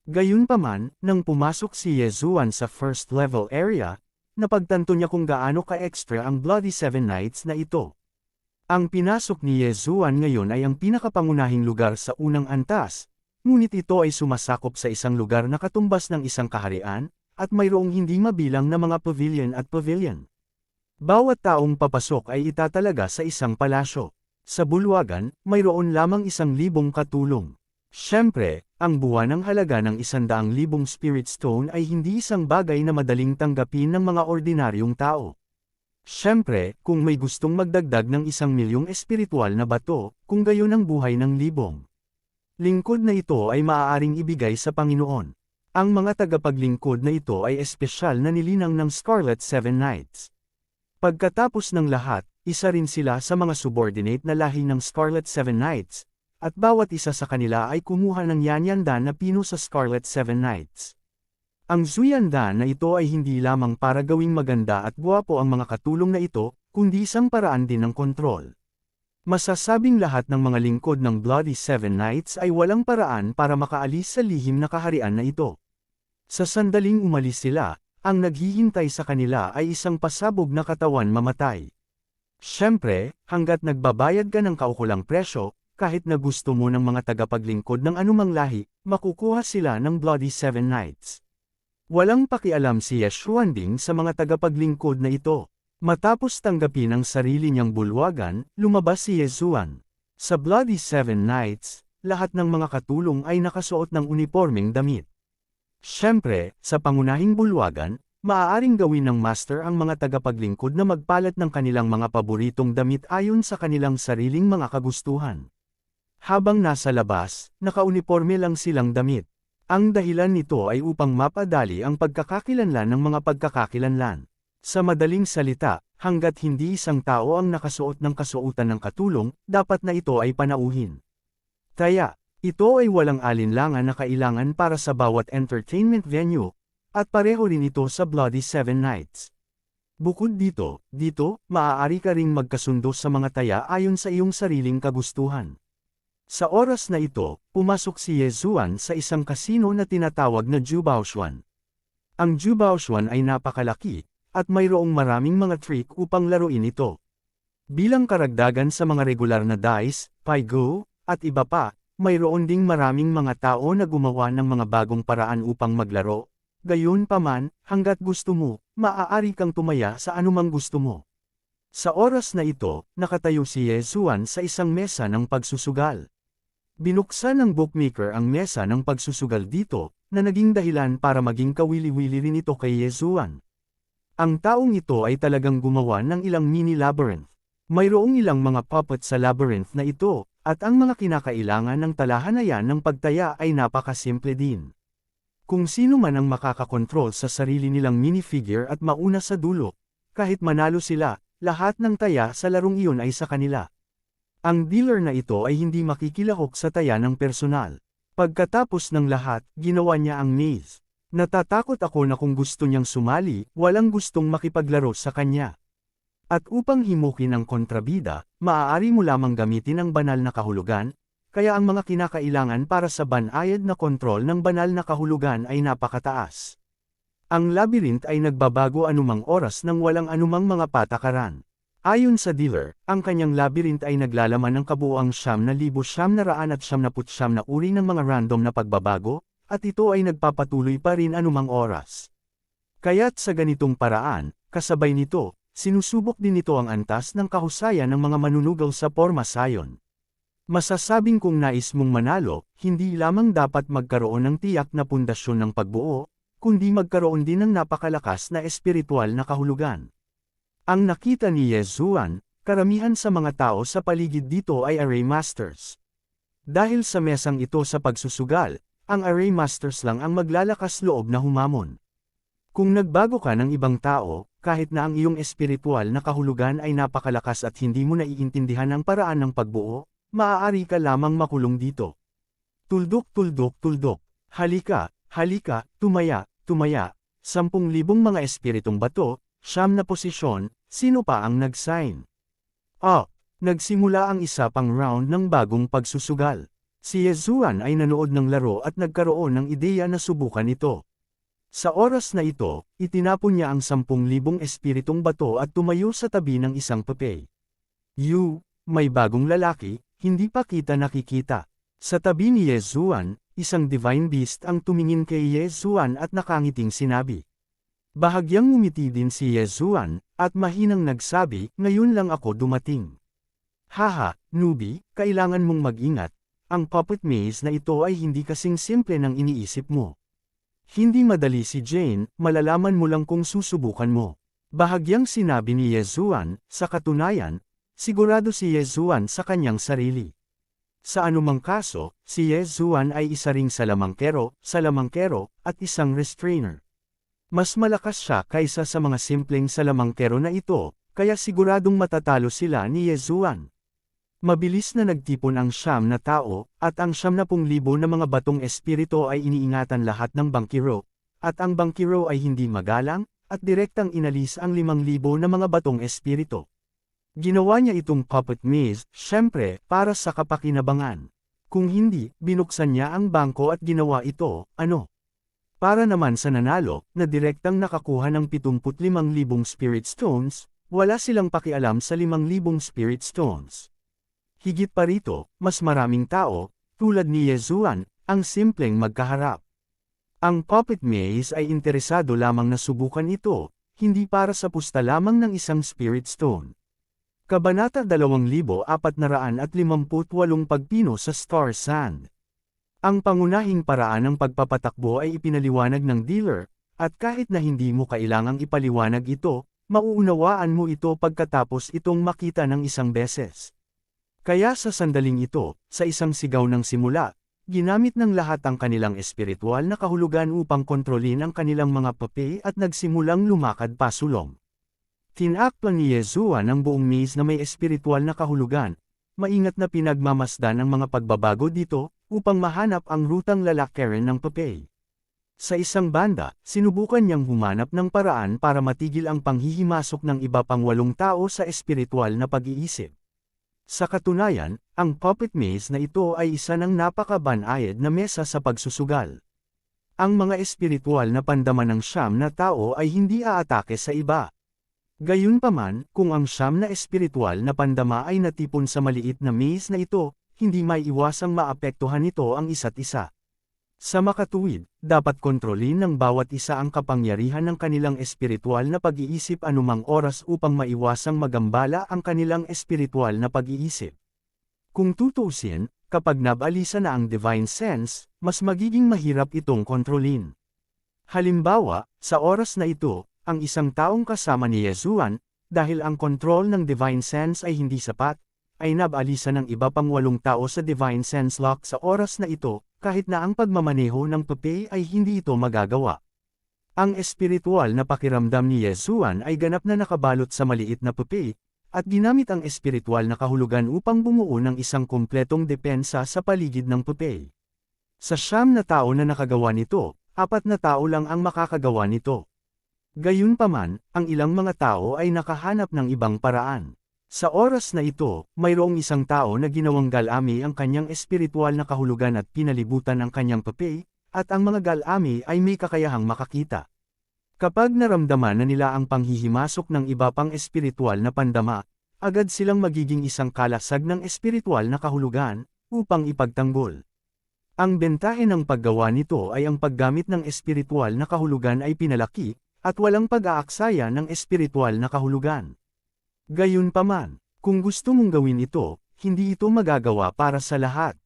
Gayunpaman, nang pumasok si Yezuan sa first level area, napagtanto niya kung gaano ka-extra ang Bloody Seven Knights na ito. Ang pinasok ni Yezuan ngayon ay ang pinakapangunahing lugar sa unang antas, ngunit ito ay sumasakop sa isang lugar na katumbas ng isang kaharian, at mayroong hindi mabilang na mga pavilion at pavilion. Bawat taong papasok ay itatalaga sa isang palasyo. Sa bulwagan, mayroon lamang 1,000 katulong. Siyempre, ang buwan ng halaga ng 100,000 spirit stone ay hindi isang bagay na madaling tanggapin ng mga ordinaryong tao. Siyempre, kung may gustong magdagdag ng 1,000,000 espiritual na bato, kung gayon ang buhay ng libong lingkod na ito ay maaaring ibigay sa Panginoon. Ang mga tagapaglingkod na ito ay espesyal na nilinang ng Scarlet Seven Knights. Pagkatapos ng lahat, isa rin sila sa mga subordinate na lahi ng Scarlet Seven Knights, at bawat isa sa kanila ay kumuha ng yanyandan na pino sa Scarlet Seven Knights. Ang zuyandan na ito ay hindi lamang para gawing maganda at guwapo ang mga katulong na ito, kundi isang paraan din ng kontrol. Masasabing lahat ng mga lingkod ng Bloody Seven Knights ay walang paraan para makaalis sa lihim na kaharian na ito. Sa sandaling umalis sila, ang naghihintay sa kanila ay isang pasabog na katawan mamatay. Siyempre, hanggat nagbabayad ka ng kaukulang presyo, kahit na gusto mo ng mga tagapaglingkod ng anumang lahi, makukuha sila ng Bloody Seven Knights. Walang pakialam si Yezuan Ding sa mga tagapaglingkod na ito. Matapos tanggapin ang sarili niyang bulwagan, lumabas si Yezuan. Sa Bloody Seven Knights, lahat ng mga katulong ay nakasuot ng unipormeng damit. Siyempre, sa pangunahing bulwagan, maaaring gawin ng master ang mga tagapaglingkod na magpalat ng kanilang mga paboritong damit ayon sa kanilang sariling mga kagustuhan. Habang nasa labas, nakauniporme lang silang damit. Ang dahilan nito ay upang mapadali ang pagkakakilanlan ng mga pagkakakilanlan. Sa madaling salita, hanggat hindi isang tao ang nakasuot ng kasuotan ng katulong, dapat na ito ay panauhin. Kaya, ito ay walang alinlangan na kailangan para sa bawat entertainment venue, at pareho rin ito sa Bloody Seven Knights. Bukod dito, maaari ka ring magkasundo sa mga taya ayon sa iyong sariling kagustuhan. Sa oras na ito, pumasok si Yezuan sa isang kasino na tinatawag na Jubaoshuan. Ang Jubaoshuan ay napakalaki, at mayroong maraming mga trick upang laruin ito. Bilang karagdagan sa mga regular na dice, Pai-Go, at iba pa, mayroon ding maraming mga tao na gumawa ng mga bagong paraan upang maglaro. Gayunpaman, hanggat gusto mo, maaari kang tumaya sa anumang gusto mo. Sa oras na ito, nakatayo si Yezuan sa isang mesa ng pagsusugal. Binuksan ng bookmaker ang mesa ng pagsusugal dito, na naging dahilan para maging kawili-wili rin ito kay Yezuan. Ang taong ito ay talagang gumawa ng ilang mini labyrinth. Mayroong ilang mga puppet sa labyrinth na ito, at ang mga kinakailangan ng talahanayan ng pagtaya ay napakasimple din. Kung sino man ang makakakontrol sa sarili nilang minifigure at mauna sa dulo, kahit manalo sila, lahat ng taya sa larong iyon ay sa kanila. Ang dealer na ito ay hindi makikilahok sa taya ng personal. Pagkatapos ng lahat, ginawa niya ang maze. Natatakot ako na kung gusto niyang sumali, walang gustong makipaglaro sa kanya. At upang himukin ang kontrabida, maaari mo lamang gamitin ang banal na kahulugan, kaya ang mga kinakailangan para sa banayad na kontrol ng banal na kahulugan ay napakataas. Ang labyrinth ay nagbabago anumang oras nang walang anumang mga patakaran. Ayon sa dealer, ang kanyang labyrinth ay naglalaman ng kabuuang 9,999 na uri ng mga random na pagbabago, at ito ay nagpapatuloy pa rin anumang oras. Kaya't sa ganitong paraan, kasabay nito, sinusubok din nito ang antas ng kahusayan ng mga manunugaw sa porma sayon. Masasabing kung nais mong manalo, hindi lamang dapat magkaroon ng tiyak na pundasyon ng pagbuo, kundi magkaroon din ng napakalakas na espiritual na kahulugan. Ang nakita ni Yesuan, karamihan sa mga tao sa paligid dito ay array masters. Dahil sa mesang ito sa pagsusugal, ang array masters lang ang maglalakas loob na humamon. Kung nagbago ka ng ibang tao, kahit na ang iyong espiritual na kahulugan ay napakalakas at hindi mo naiintindihan ang paraan ng pagbuo, maaari ka lamang makulong dito. Tuldok, tuldok, tuldok. Halika, halika, tumaya, tumaya. 10,000 mga espiritong bato, 9 na posisyon, sino pa ang nag-sign? Nagsimula ang isa pang round ng bagong pagsusugal. Si Yesuan ay nanood ng laro at nagkaroon ng ideya na subukan ito. Sa oras na ito, itinapon niya ang 10,000 espiritong bato at tumayo sa tabi ng isang papel. May bagong lalaki, hindi pa kita nakikita. Sa tabi ni Yesuan, isang divine beast ang tumingin kay Yesuan at nakangiting sinabi. Bahagyang ngumiti din si Yesuan, at mahinang nagsabi, ngayon lang ako dumating. Haha, newbie, kailangan mong mag-ingat. Ang puppet maze na ito ay hindi kasing simple ng iniisip mo. Hindi madali si Jane, malalaman mo lang kung susubukan mo. Bahagyang sinabi ni Yesuan, sa katunayan, sigurado si Yesuan sa kanyang sarili. Sa anumang kaso, si Yesuan ay isa ring salamangkero, at isang restrainer. Mas malakas siya kaysa sa mga simpleng salamangkero na ito, kaya siguradong matatalo sila ni Yesuan. Mabilis na nagtipon ang 9 na tao, at ang 10,000 na mga batong espirito ay iniingatan lahat ng bangkiro, at ang bangkiro ay hindi magalang, at direktang inalis ang 5,000 na mga batong espirito. Ginawa niya itong puppet maze, syempre, para sa kapakinabangan. Kung hindi, binuksan niya ang bangko at ginawa ito, Para naman sa nanalo, na direktang nakakuha ng 75,000 spirit stones, wala silang pakialam sa 5,000 spirit stones. Higit pa rito, mas maraming tao, tulad ni Yesuan, ang simpleng magkaharap. Ang puppet maze ay interesado lamang na subukan ito, hindi para sa pusta lamang ng isang spirit stone. Kabanata 2458 Pagpino sa Star Sand. Ang pangunahing paraan ng pagpapatakbo ay ipinaliwanag ng dealer, at kahit na hindi mo kailangang ipaliwanag ito, mauunawaan mo ito pagkatapos itong makita ng isang beses. Kaya sa sandaling ito, sa isang sigaw ng simula, ginamit ng lahat ang kanilang espiritual na kahulugan upang kontrolin ang kanilang mga pape at nagsimulang lumakad pasulong. Tinakpan ni Yesuan ang buong maze na may espiritual na kahulugan, maingat na pinagmamasdan ang mga pagbabago dito, upang mahanap ang rutang lalakarin ng pape. Sa isang banda, sinubukan niyang humanap ng paraan para matigil ang panghihimasok ng iba pang 8 tao sa espiritual na pag-iisip. Sa katunayan, ang puppet maze na ito ay isa ng napakabanayad na mesa sa pagsusugal. Ang mga espiritual na pandama ng 9 na tao ay hindi aatake sa iba. Gayunpaman, kung ang 9 na espiritual na pandama ay natipon sa maliit na maze na ito, hindi maiiwasang maapektuhan nito ang isa't isa. Sa makatuwid, dapat kontrolin ng bawat isa ang kapangyarihan ng kanilang espiritual na pag-iisip anumang oras upang maiwasang magambala ang kanilang espiritual na pag-iisip. Kung tutuusin, kapag nabalisa na ang divine sense, mas magiging mahirap itong kontrolin. Halimbawa, sa oras na ito, ang isang taong kasama ni Yesuan, dahil ang kontrol ng divine sense ay hindi sapat, ay nabalisa ng iba pang 8 tao sa divine sense lock sa oras na ito, kahit na ang pagmamaneho ng pape ay hindi ito magagawa. Ang espiritual na pakiramdam ni Yesuan ay ganap na nakabalot sa maliit na pape, at ginamit ang espiritual na kahulugan upang bumuo ng isang kumpletong depensa sa paligid ng pape. Sa 9 na tao na nakagawa nito, 4 na tao lang ang makakagawa nito. Gayunpaman, ang ilang mga tao ay nakahanap ng ibang paraan. Sa oras na ito, mayroong isang tao na ginawang galami ang kanyang espiritual na kahulugan at pinalibutan ang kanyang pape, at ang mga galami ay may kakayahang makakita. Kapag naramdaman na nila ang panghihimasok ng iba pang espiritual na pandama, agad silang magiging isang kalasag ng espiritual na kahulugan, upang ipagtanggol. Ang bentahe ng paggawa nito ay ang paggamit ng espiritual na kahulugan ay pinalaki, at walang pag-aaksaya ng espiritual na kahulugan. Gayunpaman, kung gusto mong gawin ito, hindi ito magagawa para sa lahat.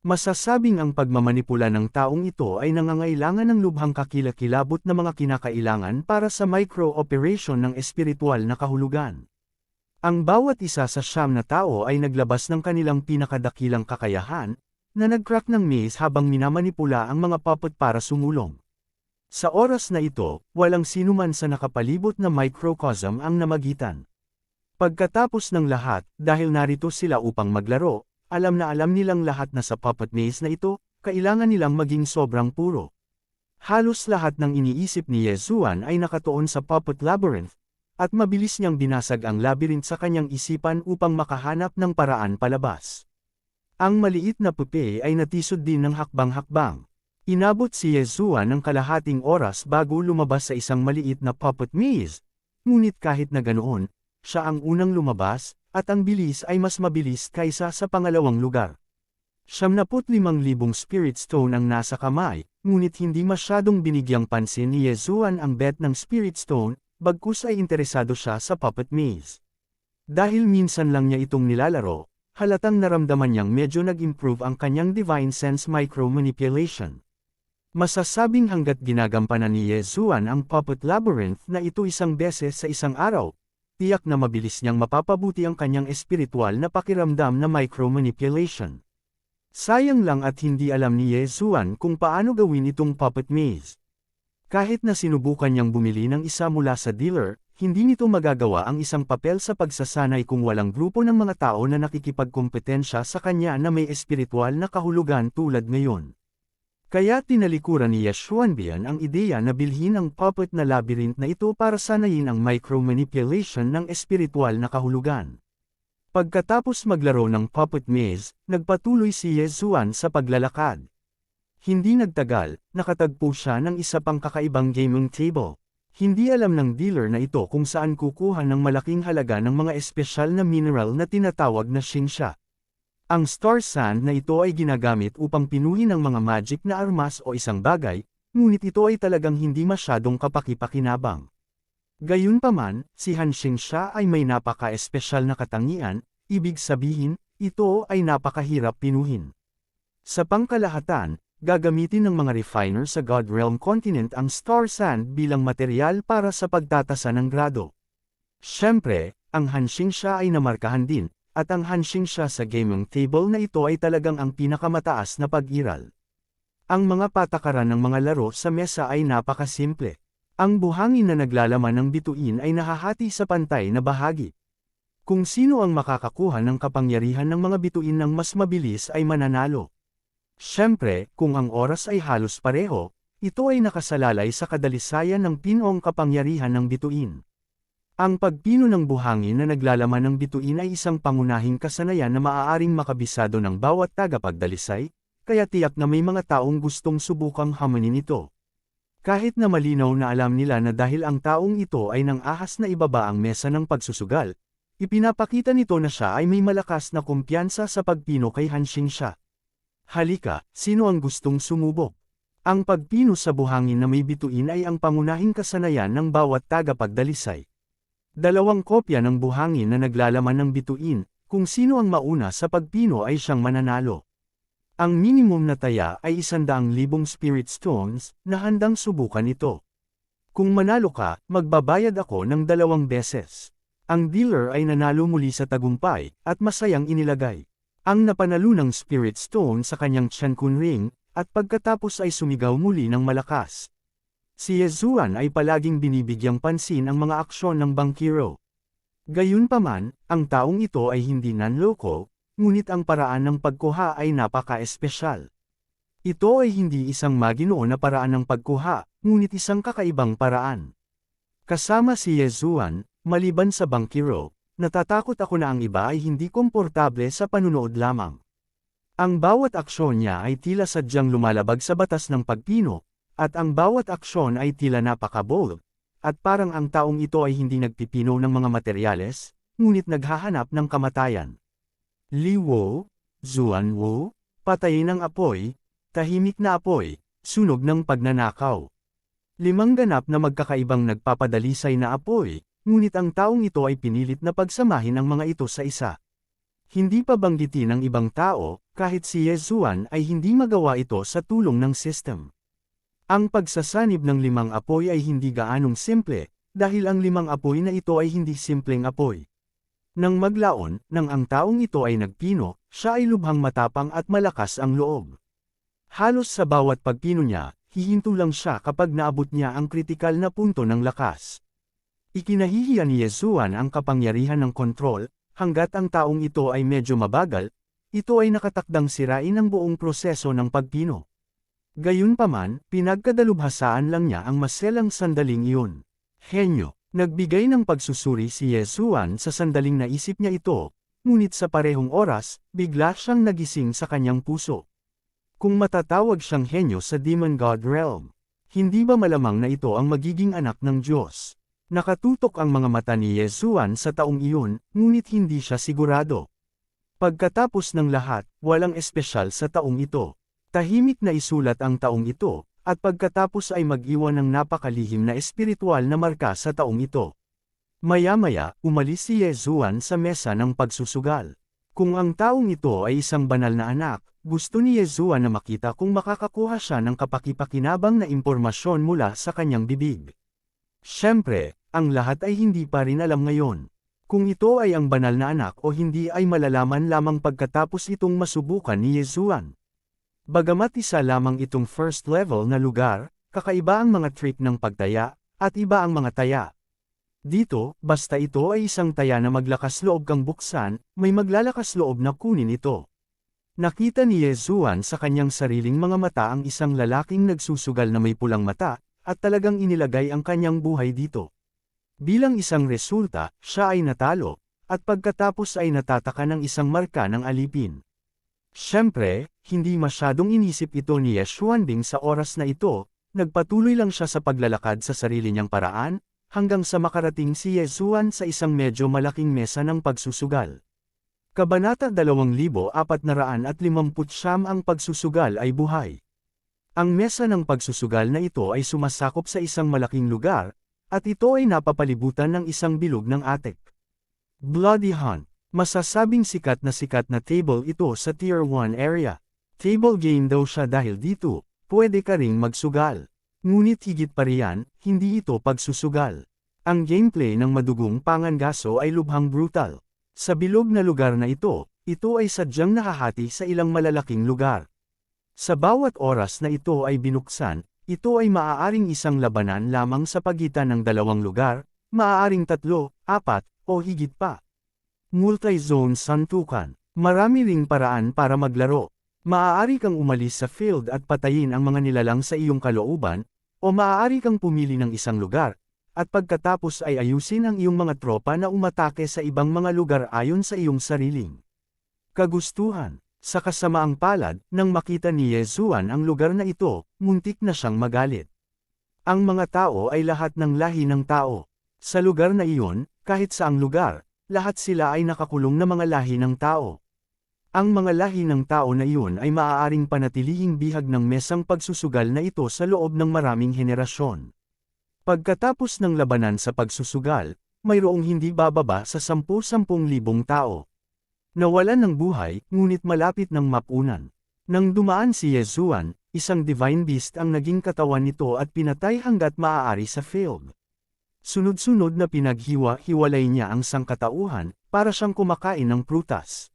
Masasabing ang pagmamanipula ng taong ito ay nangangailangan ng lubhang kakilakilabot na mga kinakailangan para sa micro-operation ng espiritual na kahulugan. Ang bawat isa sa 9 na tao ay naglabas ng kanilang pinakadakilang kakayahan, na nag-crack ng maze habang minamanipula ang mga puppet para sumulong. Sa oras na ito, walang sinuman sa nakapalibot na microcosm ang namagitan. Pagkatapos ng lahat, dahil narito sila upang maglaro, alam na alam nilang lahat na sa puppet maze na ito, kailangan nilang maging sobrang puro. Halos lahat ng iniisip ni Yesuan ay nakatuon sa puppet labyrinth, at mabilis niyang binasag ang labyrinth sa kanyang isipan upang makahanap ng paraan palabas. Ang maliit na pupe ay natisod din ng hakbang-hakbang. Inabot si Yesuan ng kalahating oras bago lumabas sa isang maliit na puppet maze. Ngunit kahit na ganoon, siya ang unang lumabas, at ang bilis ay mas mabilis kaysa sa pangalawang lugar. 75,000 spirit stone ang nasa kamay, ngunit hindi masyadong binigyang pansin ni Yesuan ang bet ng spirit stone, bagkus ay interesado siya sa puppet maze. Dahil minsan lang niya itong nilalaro, halatang naramdaman niyang medyo nag-improve ang kanyang divine sense micro-manipulation. Masasabing hanggat ginagampanan ni Yesuan ang puppet labyrinth na ito isang beses sa isang araw, tiyak na mabilis niyang mapapabuti ang kanyang espiritual na pakiramdam na micro-manipulation. Sayang lang at hindi alam ni Yesuan kung paano gawin itong puppet maze. Kahit na sinubukan niyang bumili ng isa mula sa dealer, hindi nito magagawa ang isang papel sa pagsasanay kung walang grupo ng mga tao na nakikipagkompetensya sa kanya na may espiritual na kahulugan tulad ngayon. Kaya tinalikuran ni Yesuanbian ang ideya na bilhin ang puppet na labyrinth na ito para sanayin ang micro-manipulation ng espiritual na kahulugan. Pagkatapos maglaro ng puppet maze, nagpatuloy si Yesuan sa paglalakad. Hindi nagtagal, nakatagpo siya ng isa pang kakaibang gaming table. Hindi alam ng dealer na ito kung saan kukuha ng malaking halaga ng mga espesyal na mineral na tinatawag na xingsha. Ang star sand na ito ay ginagamit upang pinuhin ang mga magic na armas o isang bagay, ngunit ito ay talagang hindi masyadong kapaki-pakinabang. Gayunpaman, si Han Xingsha ay may napaka-espesyal na katangian, ibig sabihin, ito ay napakahirap pinuhin. Sa pangkalahatan, gagamitin ng mga refiner sa God Realm Continent ang star sand bilang material para sa pagtatasa ng grado. Siyempre, ang Han Xingsha ay namarkahan din, at ang Han Xingsha sa gaming table na ito ay talagang ang pinakamataas na pag-iral. Ang mga patakaran ng mga laro sa mesa ay napakasimple. Ang buhangin na naglalaman ng bituin ay nahahati sa pantay na bahagi. Kung sino ang makakakuha ng kapangyarihan ng mga bituin ng mas mabilis ay mananalo. Siyempre, kung ang oras ay halos pareho, ito ay nakasalalay sa kadalisayan ng pinong kapangyarihan ng bituin. Ang pagpino ng buhangin na naglalaman ng bituin ay isang pangunahing kasanayan na maaaring makabisado ng bawat tagapagdalisay, kaya tiyak na may mga taong gustong subukang hamanin ito. Kahit na malinaw na alam nila na dahil ang taong ito ay nang ahas na ibaba ang mesa ng pagsusugal, ipinapakita nito na siya ay may malakas na kumpiyansa sa pagpino kay Han Xingsha. Halika, sino ang gustong sumubok? Ang pagpino sa buhangin na may bituin ay ang pangunahing kasanayan ng bawat tagapagdalisay. 2 kopya ng buhangin na naglalaman ng bituin, kung sino ang mauna sa pagpino ay siyang mananalo. Ang minimum na taya ay 100,000 spirit stones, na handang subukan ito. Kung manalo ka, magbabayad ako ng 2 beses. Ang dealer ay nanalo muli sa tagumpay, at masayang inilagay ang napanalo ng spirit stone sa kanyang Qiankun ring, at pagkatapos ay sumigaw muli ng malakas. Si Yesuan ay palaging binibigyang pansin ang mga aksyon ng bankero. Gayunpaman, ang taong ito ay hindi nanloko, ngunit ang paraan ng pagkuha ay napaka-espesyal. Ito ay hindi isang maginoo na paraan ng pagkuha, ngunit isang kakaibang paraan. Kasama si Yesuan, maliban sa bankero, natatakot ako na ang iba ay hindi komportable sa panunood lamang. Ang bawat aksyon niya ay tila sadyang lumalabag sa batas ng pagpino, at ang bawat aksyon ay tila napaka-bold, at parang ang taong ito ay hindi nagpipino ng mga materyales, ngunit naghahanap ng kamatayan. Li Wo, Zuan Wu, patayin ang apoy, tahimik na apoy, sunog ng pagnanakaw. 5 ganap na magkakaibang nagpapadalisay na apoy, ngunit ang taong ito ay pinilit na pagsamahin ang mga ito sa isa. Hindi pa banggitin ng ibang tao, kahit si Yesuan ay hindi magawa ito sa tulong ng system. Ang pagsasanib ng 5 apoy ay hindi gaanong simple, dahil ang 5 apoy na ito ay hindi simpleng apoy. Nang maglaon, nang ang taong ito ay nagpino, siya ay lubhang matapang at malakas ang loob. Halos sa bawat pagpino niya, hihinto lang siya kapag naabot niya ang kritikal na punto ng lakas. Ikinahihiya ni Yesuan ang kapangyarihan ng kontrol, hanggat ang taong ito ay medyo mabagal, ito ay nakatakdang sirain ang buong proseso ng pagpino. Gayunpaman, pinagkadalubhasaan lang niya ang maselang sandaling iyon. Henyo, nagbigay ng pagsusuri si Yesuan sa sandaling naisip niya ito, ngunit sa parehong oras, bigla siyang nagising sa kanyang puso. Kung matatawag siyang henyo sa Demon God Realm, hindi ba malamang na ito ang magiging anak ng Diyos? Nakatutok ang mga mata ni Yesuan sa taong iyon, ngunit hindi siya sigurado. Pagkatapos ng lahat, walang espesyal sa taong ito. Tahimik na isulat ang taong ito, at pagkatapos ay mag-iwan ng napakalihim na espiritual na marka sa taong ito. Maya-maya, umalis si Yesuan sa mesa ng pagsusugal. Kung ang taong ito ay isang banal na anak, gusto ni Yesuan na makita kung makakakuha siya ng kapakipakinabang na impormasyon mula sa kanyang bibig. Siyempre, ang lahat ay hindi pa rin alam ngayon. Kung ito ay ang banal na anak o hindi ay malalaman lamang pagkatapos itong masubukan ni Yesuan. Bagamat isa lamang itong first level na lugar, kakaiba ang mga trick ng pagtaya, at iba ang mga taya. Dito, basta ito ay isang taya na maglakas loob kang buksan, may maglalakas loob na kunin ito. Nakita ni Yesuan sa kanyang sariling mga mata ang isang lalaking nagsusugal na may pulang mata, at talagang inilagay ang kanyang buhay dito. Bilang isang resulta, siya ay natalo, at pagkatapos ay natataka ng isang marka ng alipin. Siyempre, hindi masyadong inisip ito ni Yesuan Ding sa oras na ito, nagpatuloy lang siya sa paglalakad sa sarili niyang paraan, hanggang sa makarating si Yesuan sa isang medyo malaking mesa ng pagsusugal. Kabanata 2459 ang pagsusugal ay buhay. Ang mesa ng pagsusugal na ito ay sumasakop sa isang malaking lugar, at ito ay napapalibutan ng isang bilog ng atik. Bloody Hunt. Masasabing sikat na table ito sa Tier 1 area. Table game daw siya dahil dito, pwede ka ring magsugal. Ngunit higit pa riyan, hindi ito pagsusugal. Ang gameplay ng madugong pangangaso ay lubhang brutal. Sa bilog na lugar na ito ay sadyang nakahati sa ilang malalaking lugar. Sa bawat oras na ito ay binuksan, ito ay maaaring isang labanan lamang sa pagitan ng 2 lugar, maaaring 3, 4, o higit pa. Multi-zone santukan. Marami ring paraan para maglaro. Maaari kang umalis sa field at patayin ang mga nilalang sa iyong kalooban, o maaari kang pumili ng isang lugar, at pagkatapos ay ayusin ang iyong mga tropa na umatake sa ibang mga lugar ayon sa iyong sariling kagustuhan. Sa kasamaang palad, nang makita ni Yesuan ang lugar na ito, muntik na siyang magalit. Ang mga tao ay lahat ng lahi ng tao. Sa lugar na iyon, kahit saang lugar, lahat sila ay nakakulong na mga lahi ng tao. Ang mga lahi ng tao na iyon ay maaaring panatilihing bihag ng mesang pagsusugal na ito sa loob ng maraming henerasyon. Pagkatapos ng labanan sa pagsusugal, mayroong hindi bababa sa 10,000 tao. Nawalan ng buhay, ngunit malapit ng mapunan. Nang dumaan si Yesuan, isang divine beast ang naging katawan nito at pinatay hanggat maaari sa field. Sunod-sunod na pinaghiwa-hiwalay niya ang sangkatauhan, para siyang kumakain ng prutas.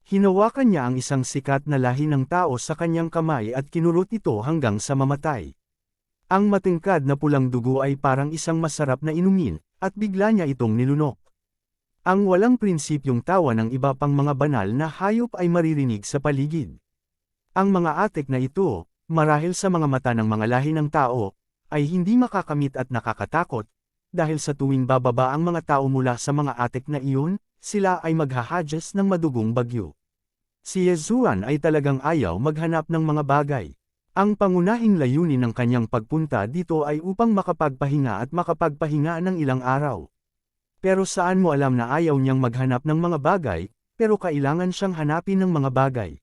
Hinawakan niya ang isang sikat na lahi ng tao sa kanyang kamay at kinurot ito hanggang sa mamatay. Ang matingkad na pulang dugo ay parang isang masarap na inumin, at bigla niya itong nilunok. Ang walang prinsipyong tawa ng iba pang mga banal na hayop ay maririnig sa paligid. Ang mga atik na ito, marahil sa mga mata ng mga lahi ng tao, ay hindi makakamit at nakakatakot, dahil sa tuwing bababa ang mga tao mula sa mga atik na iyon, sila ay maghahadges ng madugong bagyo. Si Yesuan ay talagang ayaw maghanap ng mga bagay. Ang pangunahing layunin ng kanyang pagpunta dito ay upang makapagpahinga at makapagpahinga ng ilang araw. Pero saan mo alam na ayaw niyang maghanap ng mga bagay, pero kailangan siyang hanapin ng mga bagay.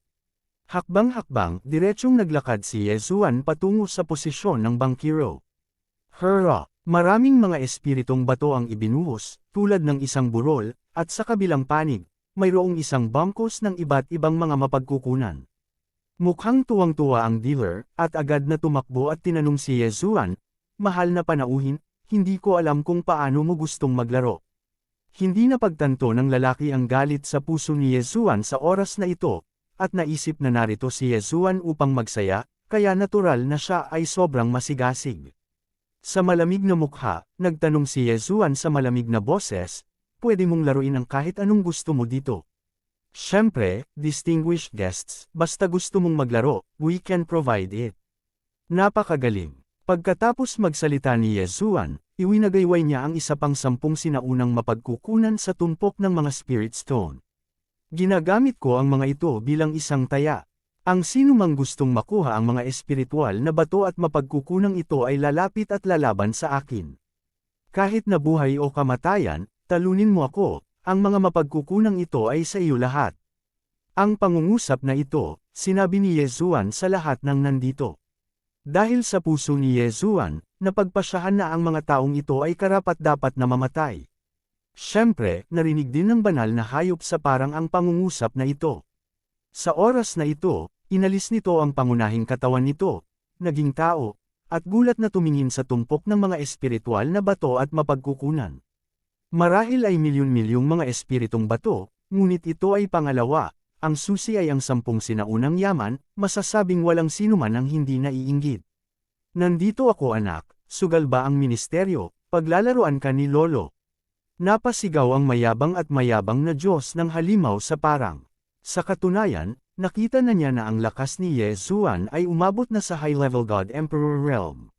Hakbang-hakbang, diretsyong naglakad si Yezuan patungo sa posisyon ng bangkiro. Hurrah! Maraming mga espiritong bato ang ibinuhos, tulad ng isang burol, at sa kabilang panig, mayroong isang bangkos ng iba't ibang mga mapagkukunan. Mukhang tuwang-tuwa ang dealer, at agad na tumakbo at tinanong si Yezuan, "Mahal na panauhin, hindi ko alam kung paano mo gustong maglaro." Hindi napagtanto ng lalaki ang galit sa puso ni Yezuan sa oras na ito, at naisip na narito si Yezuan upang magsaya, kaya natural na siya ay sobrang masigasig. Sa malamig na mukha, nagtanong si Yezuan sa malamig na boses, "Pwede mong laruin ang kahit anong gusto mo dito." "Siyempre, distinguished guests, basta gusto mong maglaro, we can provide it." Napakagaling. Pagkatapos magsalita ni Yezuan, iwinagayway niya ang isa pang 10 sinaunang mapagkukunan sa tumpok ng mga spirit stone. "Ginagamit ko ang mga ito bilang isang taya. Ang sino mang gustong makuha ang mga espiritual na bato at mapagkukunang ito ay lalapit at lalaban sa akin. Kahit na buhay o kamatayan, talunin mo ako, ang mga mapagkukunang ito ay sa iyo lahat." Ang pangungusap na ito, sinabi ni Yezuan sa lahat ng nandito. Dahil sa puso ni Yezuan, napagpasyahan na ang mga taong ito ay karapat-dapat na mamatay. Siyempre, narinig din ng banal na hayop sa parang ang pangungusap na ito. Sa oras na ito, inalis nito ang pangunahing katawan nito, naging tao, at gulat na tumingin sa tumpok ng mga espiritual na bato at mapagkukunan. Marahil ay milyon-milyong mga espiritong bato, ngunit ito ay pangalawa, ang susi ay ang 10 sinaunang yaman, masasabing walang sinuman ang hindi naiinggit. "Nandito ako anak, sugal ba ang ministeryo, paglalaruan ka ni Lolo?" Napasigaw ang mayabang at mayabang na Diyos ng halimaw sa parang. Sa katunayan, nakita na niya na ang lakas ni Yezuan ay umabot na sa high-level God Emperor realm.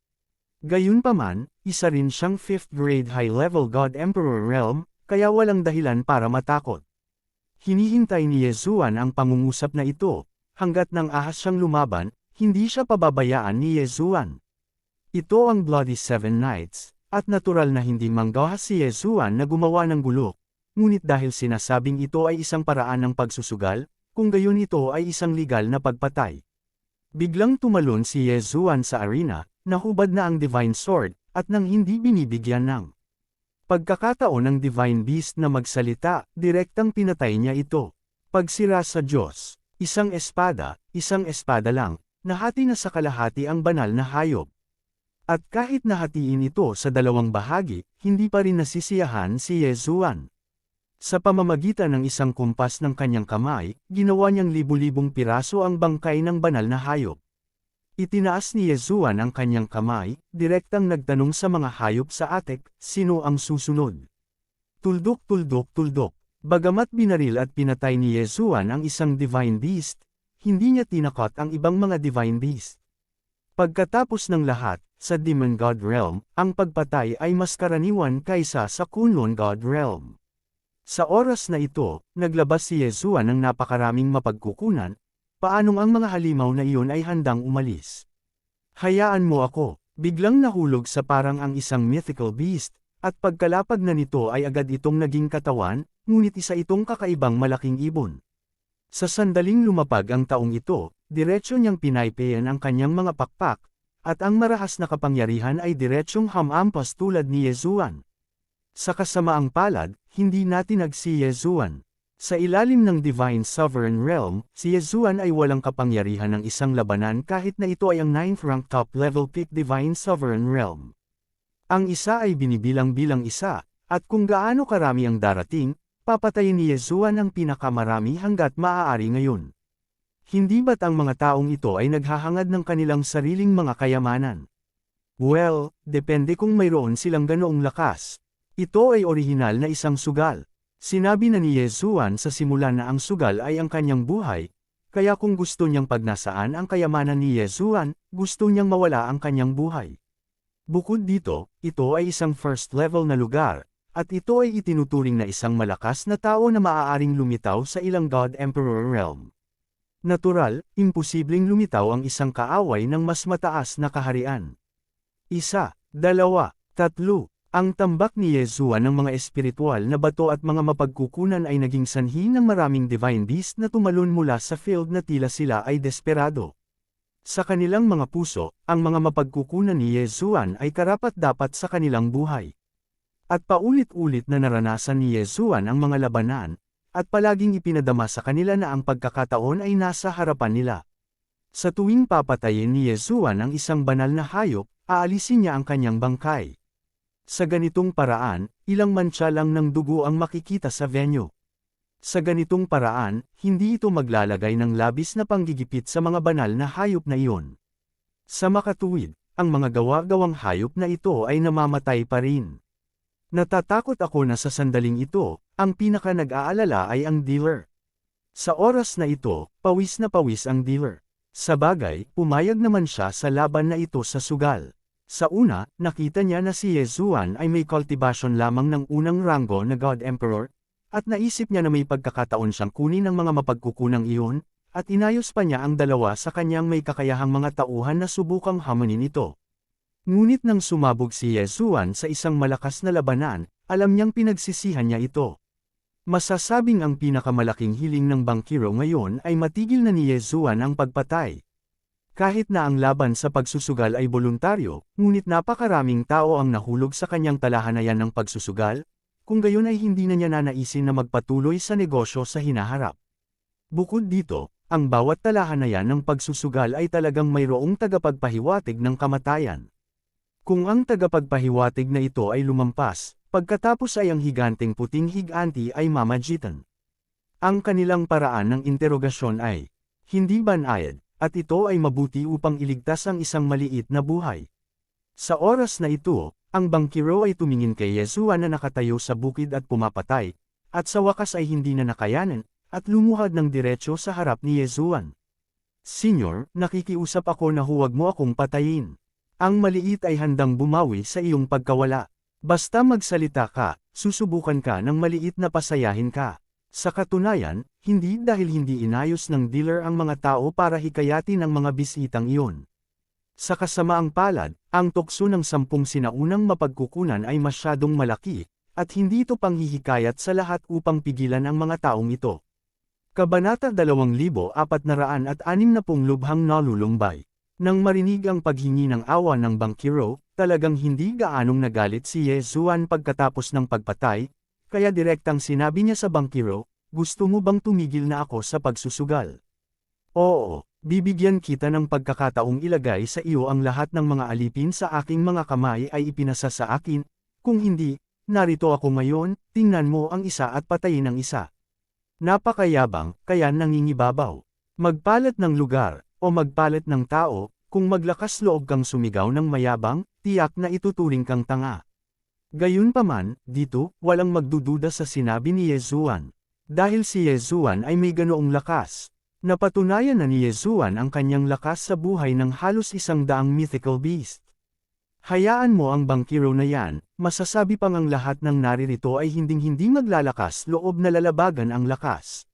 Gayunpaman, isa rin siyang 5th grade high-level God Emperor realm, kaya walang dahilan para matakot. Hinihintay ni Yezuan ang pangungusap na ito, hanggat nang ahas siyang lumaban, hindi siya pababayaan ni Yezuan. Ito ang Bloody Seven Nights, at natural na hindi manggahas si Yezuan na gumawa ng gulo. Ngunit dahil sinasabing ito ay isang paraan ng pagsusugal, kung gayon ito ay isang legal na pagpatay. Biglang tumalon si Yezuan sa arena, nahubad na ang Divine Sword, at nang hindi binibigyan ng pagkakataon ng Divine Beast na magsalita, direktang pinatay niya ito. Pagsira sa Diyos, isang espada lang, nahati na sa kalahati ang banal na hayop. At kahit nahatiin ito sa 2 bahagi, hindi pa rin nasisiyahan si Yezuan. Sa pamamagitan ng isang kumpas ng kanyang kamay, ginawa niyang libu-libong piraso ang bangkay ng banal na hayop. Itinaas ni Yezuan ang kanyang kamay, direktang nagtanong sa mga hayop sa atek, "Sino ang susunod?" Tuldok, tuldok, tuldok. Bagamat binaril at pinatay ni Yezuan ang isang Divine Beast, hindi niya tinakot ang ibang mga Divine Beast. Pagkatapos ng lahat, sa Demon God Realm, ang pagpatay ay mas karaniwan kaysa sa Kunlun God Realm. Sa oras na ito, naglabas si Yezuan ng napakaraming mapagkukunan, paanong ang mga halimaw na iyon ay handang umalis. "Hayaan mo ako." Biglang nahulog sa parang ang isang mythical beast, at pagkalapag na nito ay agad itong naging katawan, ngunit isa itong kakaibang malaking ibon. Sa sandaling lumapag ang taong ito, diretsyo niyang pinaypayan ang kanyang mga pakpak, at ang marahas na kapangyarihan ay diretsyong hamampas tulad ni Yezuan. Sa kasamaang palad, hindi natinag si Yezuan. Sa ilalim ng Divine Sovereign Realm, si Yezuan ay walang kapangyarihan ng isang labanan kahit na ito ay ang 9th rank top-level pick Divine Sovereign Realm. Ang isa ay binibilang-bilang isa, at kung gaano karami ang darating, papatayin ni Yezuan ang pinakamarami hanggat maaari ngayon. Hindi ba't ang mga taong ito ay naghahangad ng kanilang sariling mga kayamanan? Well, depende kung mayroon silang ganoong lakas. Ito ay orihinal na isang sugal. Sinabi na ni Yezuan sa simula na ang sugal ay ang kanyang buhay, kaya kung gusto niyang pagnasaan ang kayamanan ni Yezuan, gusto niyang mawala ang kanyang buhay. Bukod dito, ito ay isang first level na lugar, at ito ay itinuturing na isang malakas na tao na maaaring lumitaw sa ilang God Emperor realm. Natural, imposibleng lumitaw ang isang kaaway ng mas mataas na kaharian. 1, 2, 3, Ang tambak ni Yeshua ng mga espiritual na bato at mga mapagkukunan ay naging sanhi ng maraming divine beast na tumalon mula sa field na tila sila ay desperado. Sa kanilang mga puso, ang mga mapagkukunan ni Yeshua ay karapat-dapat sa kanilang buhay. At paulit-ulit na naranasan ni Yeshua ang mga labanan, at palaging ipinadama sa kanila na ang pagkakataon ay nasa harapan nila. Sa tuwing papatayin ni Yeshua ang isang banal na hayop, aalisin niya ang kanyang bangkay. Sa ganitong paraan, ilang mantsa lang ng dugo ang makikita sa venue. Sa ganitong paraan, hindi ito maglalagay ng labis na panggigipit sa mga banal na hayop na iyon. Sa makatuwid, ang mga gawa-gawang hayop na ito ay namamatay pa rin. Natatakot ako na sa sandaling ito, ang pinaka nag-aalala ay ang dealer. Sa oras na ito, pawis na pawis ang dealer. Sa bagay, pumayag naman siya sa laban na ito sa sugal. Sa una, nakita niya na si Yeshua ay may cultivation lamang ng unang ranggo na God Emperor, at naisip niya na may pagkakataon siyang kunin ang mga mapagkukunang iyon, at inayos pa niya ang dalawa sa kanyang may kakayahang mga tauhan na subukang hamunin ito. Ngunit nang sumabog si Yeshua sa isang malakas na labanan, alam niyang pinagsisihan niya ito. Masasabing ang pinakamalaking hiling ng bangkero ngayon ay matigil na ni Yeshua ang pagpatay. Kahit na ang laban sa pagsusugal ay voluntaryo, ngunit napakaraming tao ang nahulog sa kanyang talahanayan ng pagsusugal, kung gayon ay hindi na niya nanaisin na magpatuloy sa negosyo sa hinaharap. Bukod dito, ang bawat talahanayan ng pagsusugal ay talagang mayroong tagapagpahiwatig ng kamatayan. Kung ang tagapagpahiwatig na ito ay lumampas, pagkatapos ay ang higanteng puting higanti ay mamagitan. Ang kanilang paraan ng interogasyon ay hindi banayad, at ito ay mabuti upang iligtas ang isang maliit na buhay. Sa oras na ito, ang bangkero ay tumingin kay Yeshua na nakatayo sa bukid at pumapatay, at sa wakas ay hindi na nakayanan, at lumuhad ng diretsyo sa harap ni Yeshua. Senyor, nakikiusap ako na huwag mo akong patayin. Ang maliit ay handang bumawi sa iyong pagkawala. Basta magsalita ka, susubukan ka ng maliit na pasayahin ka. Sa katunayan, hindi dahil hindi inayos ng dealer ang mga tao para hikayatin ang mga bisitang iyon. Sa kasamaang palad, ang tukso ng 10 sinaunang mapagkukunan ay masyadong malaki, at hindi ito panghihikayat sa lahat upang pigilan ang mga taong ito. Kabanata 2460 Lubhang nalulumbay. Nang marinig ang paghingi ng awa ng bangkero, talagang hindi gaanong nagalit si Yeshua pagkatapos ng pagpatay, kaya direktang sinabi niya sa bangkero, "Gusto mo bang tumigil na ako sa pagsusugal?" "Oo, bibigyan kita ng pagkakataong ilagay sa iyo ang lahat ng mga alipin sa aking mga kamay ay ipinasa sa akin, kung hindi, narito ako ngayon, tingnan mo ang isa at patayin ang isa." Napakayabang, kaya nangingibabaw. Magpalat ng lugar, o magpalit ng tao, kung maglakas loob kang sumigaw ng mayabang, tiyak na ituturing kang tanga. Gayunpaman, dito, walang magdududa sa sinabi ni Yeshua. Dahil si Yeshua ay may ganoong lakas. Napatunayan na ni Yeshua ang kanyang lakas sa buhay ng halos 100 mythical beast. Hayaan mo ang bangkero na yan, masasabi pang ang lahat ng naririto ay hinding-hindi maglalakas loob na lalabagan ang lakas.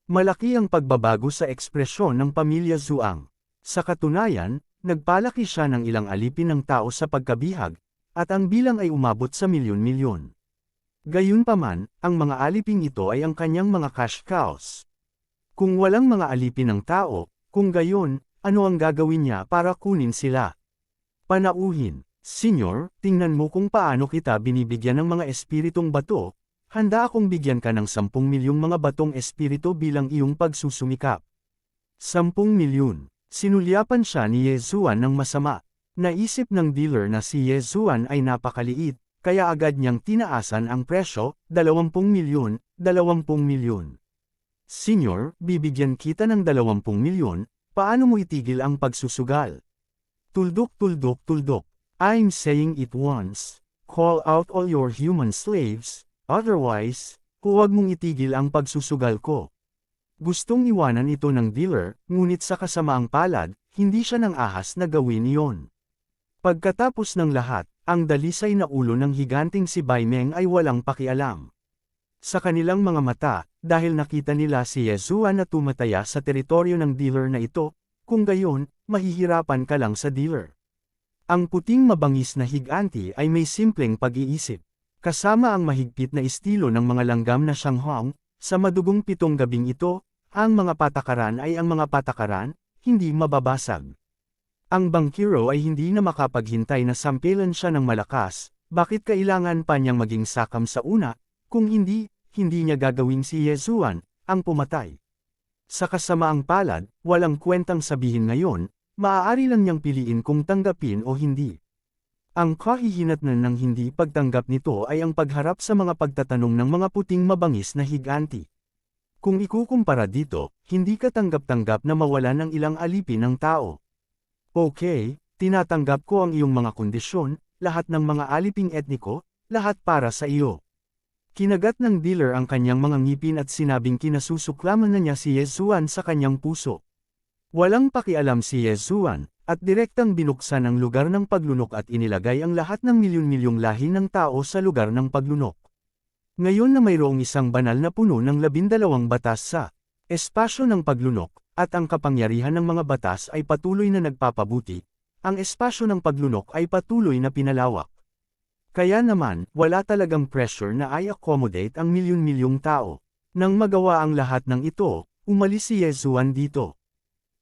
Malaki ang pagbabago sa ekspresyon ng pamilya Zhuang. Sa katunayan, nagpalaki siya ng ilang alipin ng tao sa pagkabihag, at ang bilang ay umabot sa milyon-milyon. Gayunpaman, ang mga aliping ito ay ang kanyang mga cash cows. Kung walang mga alipin ng tao, kung gayon, ano ang gagawin niya para kunin sila? Panauhin, "Senyor, tingnan mo kung paano kita binibigyan ng mga espiritong bato. Handa akong bigyan ka ng 10 milyong mga batong espiritu bilang iyong pagsusumikap." 10 milyon. Sinulyapan siya ni Yeshua ng masama. Naisip ng dealer na si Yeshua ay napakaliit, kaya agad niyang tinaasan ang presyo, 20 milyon, 20 milyon. "Senyor, bibigyan kita ng 20 milyon, paano mo itigil ang pagsusugal?" Tuldok tuldok tuldok. "I'm saying it once. Call out all your human slaves. Otherwise, huwag mong itigil ang pagsusugal ko." Gustong iwanan ito ng dealer, ngunit sa kasamaang palad, hindi siya nang ahas na gawin iyon. Pagkatapos ng lahat, ang dalisay na ulo ng higanting si Bai Meng ay walang pakialam. Sa kanilang mga mata, dahil nakita nila si Yeshua na tumataya sa teritoryo ng dealer na ito, kung gayon, mahihirapan ka lang sa dealer. Ang puting mabangis na higante ay may simpleng pag-iisip. Kasama ang mahigpit na estilo ng mga langgam na Shanghong, sa madugong 7 gabing ito, ang mga patakaran ay ang mga patakaran, hindi mababasag. Ang bankero ay hindi na makapaghintay na sampilan siya ng malakas, bakit kailangan pa niyang maging sakam sa una, kung hindi niya gagawing si Yesuan, ang pumatay. Sa kasamaang palad, walang kwentang sabihin ngayon, maaari lang niyang piliin kung tanggapin o hindi. Ang kahihinatnan ng hindi pagtanggap nito ay ang pagharap sa mga pagtatanong ng mga puting mabangis na higanti. Kung ikukumpara dito, hindi ka tanggap-tanggap na mawalan ng ilang alipin ng tao. Okay, tinatanggap ko ang iyong mga kondisyon, lahat ng mga aliping etniko, lahat para sa iyo. Kinagat ng dealer ang kanyang mga ngipin at sinabing kinasusuklaman na niya si Yesuan sa kanyang puso. Walang pakialam si Yesuan, at direktang binuksan ang lugar ng paglunok at inilagay ang lahat ng milyon-milyong lahi ng tao sa lugar ng paglunok. Ngayon na mayroong isang banal na puno ng 12 batas sa espasyo ng paglunok, at ang kapangyarihan ng mga batas ay patuloy na nagpapabuti, ang espasyo ng paglunok ay patuloy na pinalawak. Kaya naman, wala talagang pressure na i-accommodate ang milyon-milyong tao. Nang magawa ang lahat ng ito, umalis si Yesuan dito.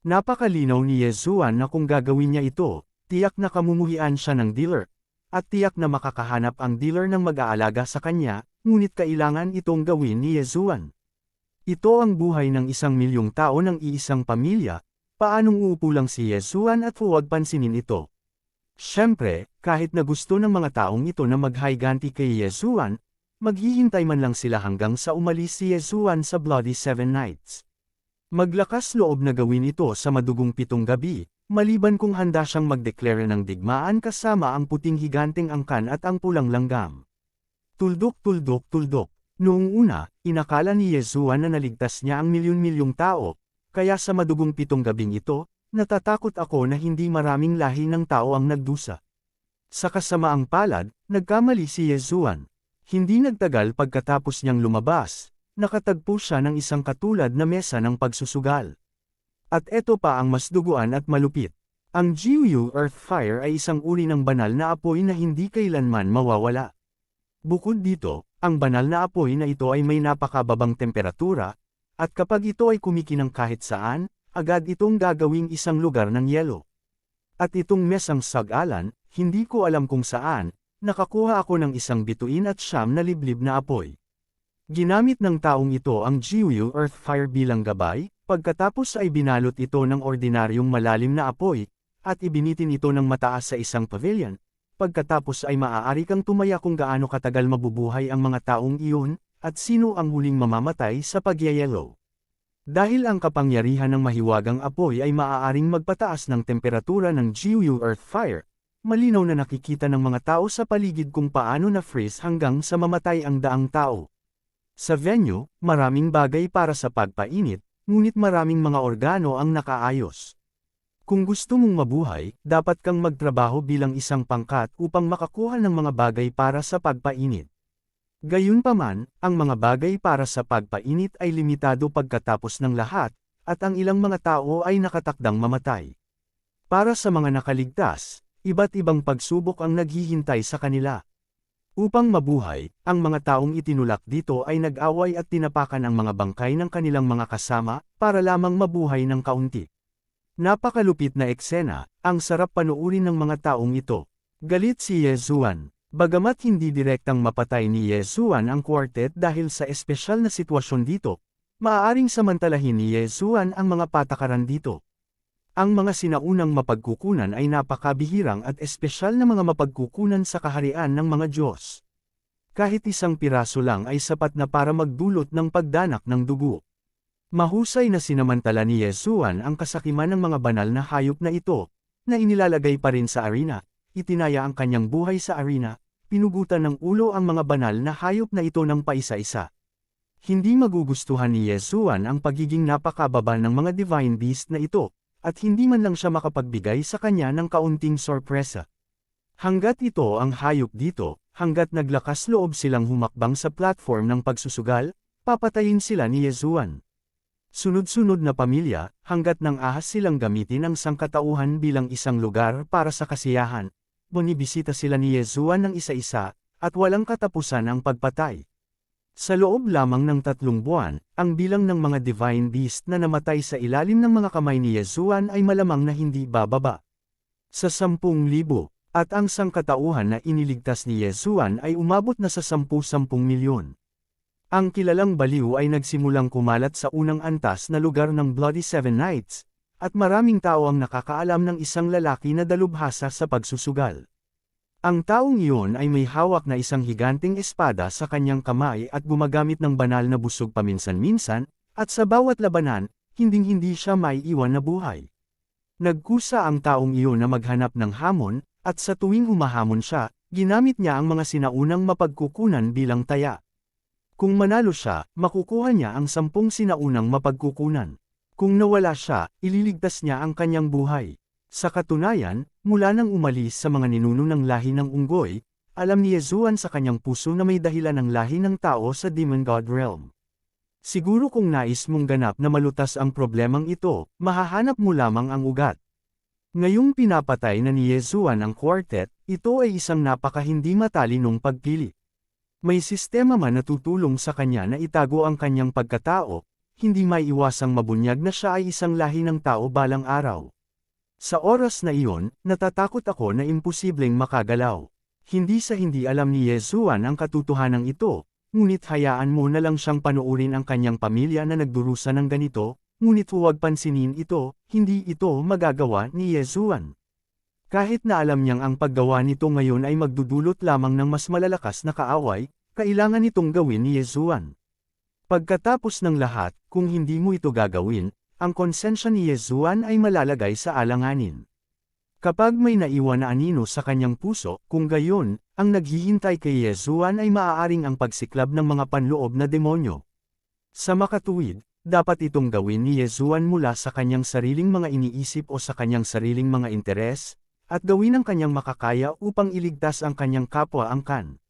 Napakalinaw ni Yesuan na kung gagawin niya ito, tiyak na kamumuhian siya ng dealer, at tiyak na makakahanap ang dealer ng mag-aalaga sa kanya, ngunit kailangan itong gawin ni Yesuan. Ito ang buhay ng 1 milyong tao ng iisang pamilya, paanong uupo lang si Yesuan at huwag pansinin ito? Siyempre, kahit na gusto ng mga taong ito na maghiganti kay Yesuan, maghihintay man lang sila hanggang sa umalis si Yesuan sa Bloody 7 Nights. Maglakas loob na gawin ito sa madugong 7 gabi, maliban kung handa siyang magdeklara ng digmaan kasama ang puting higanteng angkan at ang pulang langgam. Tuldok. Noong una, inakala ni Yesuan na naligtas niya ang milyon-milyong tao, kaya sa madugong 7 gabing ito, natatakot ako na hindi maraming lahi ng tao ang nagdusa. Sa kasamaang palad, nagkamali si Yesuan. Hindi nagtagal pagkatapos niyang lumabas, nakatagpo siya ng isang katulad na mesa ng pagsusugal. At eto pa ang mas duguan at malupit. Ang Jiuyu Earth Fire ay isang uri ng banal na apoy na hindi kailanman mawawala. Bukod dito, ang banal na apoy na ito ay may napakababang temperatura, at kapag ito ay kumikinang kahit saan, agad itong gagawing isang lugar ng yelo. At itong mesang sag-alan, hindi ko alam kung saan, nakakuha ako ng isang bituin at siyam na liblib na apoy. Ginamit ng taong ito ang Jiuyu Earth Fire bilang gabay, pagkatapos ay binalot ito ng ordinaryong malalim na apoy, at ibinitin ito ng mataas sa isang pavilion, pagkatapos ay maaari kang tumaya kung gaano katagal mabubuhay ang mga taong iyon, at sino ang huling mamamatay sa pagyayelo. Dahil ang kapangyarihan ng mahiwagang apoy ay maaaring magpataas ng temperatura ng Jiuyu Earth Fire, malinaw na nakikita ng mga tao sa paligid kung paano na-freeze hanggang sa mamatay ang daang tao. Sa venue, maraming bagay para sa pagpainit, ngunit maraming mga organo ang nakaayos. Kung gusto mong mabuhay, dapat kang magtrabaho bilang isang pangkat upang makakuha ng mga bagay para sa pagpainit. Gayunpaman, ang mga bagay para sa pagpainit ay limitado pagkatapos ng lahat, at ang ilang mga tao ay nakatakdang mamatay. Para sa mga nakaligtas, iba't ibang pagsubok ang naghihintay sa kanila. Upang mabuhay, ang mga taong itinulak dito ay nag-away at tinapakan ang mga bangkay ng kanilang mga kasama, para lamang mabuhay ng kaunti. Napakalupit na eksena, ang sarap panuurin ng mga taong ito. Galit si Yesuan. Bagamat hindi direktang mapatay ni Yesuan ang quartet dahil sa espesyal na sitwasyon dito, maaaring samantalahin ni Yesuan ang mga patakaran dito. Ang mga sinaunang mapagkukunan ay napakabihirang at espesyal na mga mapagkukunan sa kaharian ng mga Diyos. Kahit isang piraso lang ay sapat na para magdulot ng pagdanak ng dugo. Mahusay na sinamantala ni Yesuan ang kasakiman ng mga banal na hayop na ito, na inilalagay pa rin sa arena, itinaya ang kanyang buhay sa arena, pinugutan ng ulo ang mga banal na hayop na ito ng paisa-isa. Hindi magugustuhan ni Yesuan ang pagiging napakababa ng mga divine beast na ito, at hindi man lang siya makapagbigay sa kanya ng kaunting sorpresa. Hanggat ito ang hayop dito, hanggat naglakas loob silang humakbang sa platform ng pagsusugal, papatayin sila ni Yesuan. sunod-sunod na pamilya, hanggat nang ahas silang gamitin ang sangkatauhan bilang isang lugar para sa kasiyahan. Bonibisita sila ni Yesuan ng isa-isa, at walang katapusan ang pagpatay. Sa loob lamang ng 3 buwan, ang bilang ng mga divine beast na namatay sa ilalim ng mga kamay ni Yesuan ay malamang na hindi bababa sa 10,000, at ang sangkatauhan na iniligtas ni Yesuan ay umabot na sa 10 milyon. Ang kilalang baliw ay nagsimulang kumalat sa unang antas na lugar ng Bloody Seven Nights, at maraming tao ang nakakaalam ng isang lalaki na dalubhasa sa pagsusugal. Ang taong iyon ay may hawak na isang higanting espada sa kanyang kamay at gumagamit ng banal na busog paminsan-minsan, at sa bawat labanan, hinding-hindi siya maiiwan na buhay. Nagkusa ang taong iyon na maghanap ng hamon, at sa tuwing humahamon siya, ginamit niya ang mga sinaunang mapagkukunan bilang taya. Kung manalo siya, makukuha niya ang 10 sinaunang mapagkukunan. Kung nawala siya, ililigtas niya ang kanyang buhay. Sa katunayan, mula nang umalis sa mga ninuno ng lahi ng unggoy, alam ni Yesuan sa kanyang puso na may dahilan ng lahi ng tao sa Demon God Realm. Siguro kung nais mong ganap na malutas ang problemang ito, mahahanap mo lamang ang ugat. Ngayong pinapatay na ni Yesuan ang quartet, ito ay isang napaka-hindi matalinong pagpili. May sistema man na tutulong sa kanya na itago ang kanyang pagkatao, hindi maiiwasang mabunyag na siya ay isang lahi ng tao balang araw. Sa oras na iyon, natatakot ako na imposibleng makagalaw. Hindi sa hindi alam ni Yesuan ang katotohanan ito, ngunit hayaan mo na lang siyang panuurin ang kanyang pamilya na nagdurusa ng ganito, ngunit huwag pansinin ito, hindi ito magagawa ni Yesuan. Kahit na alam niyang ang paggawa nito ngayon ay magdudulot lamang ng mas malalakas na kaaway, kailangan itong gawin ni Yesuan. Pagkatapos ng lahat, kung hindi mo ito gagawin, ang konsensya ni Yesuan ay malalagay sa alanganin. Kapag may naiwan na anino sa kanyang puso, kung gayon, ang naghihintay kay Yesuan ay maaaring ang pagsiklab ng mga panloob na demonyo. Sa makatuwid, dapat itong gawin ni Yesuan mula sa kanyang sariling mga iniisip o sa kanyang sariling mga interes, at gawin ang kanyang makakaya upang iligtas ang kanyang kapwa angkan.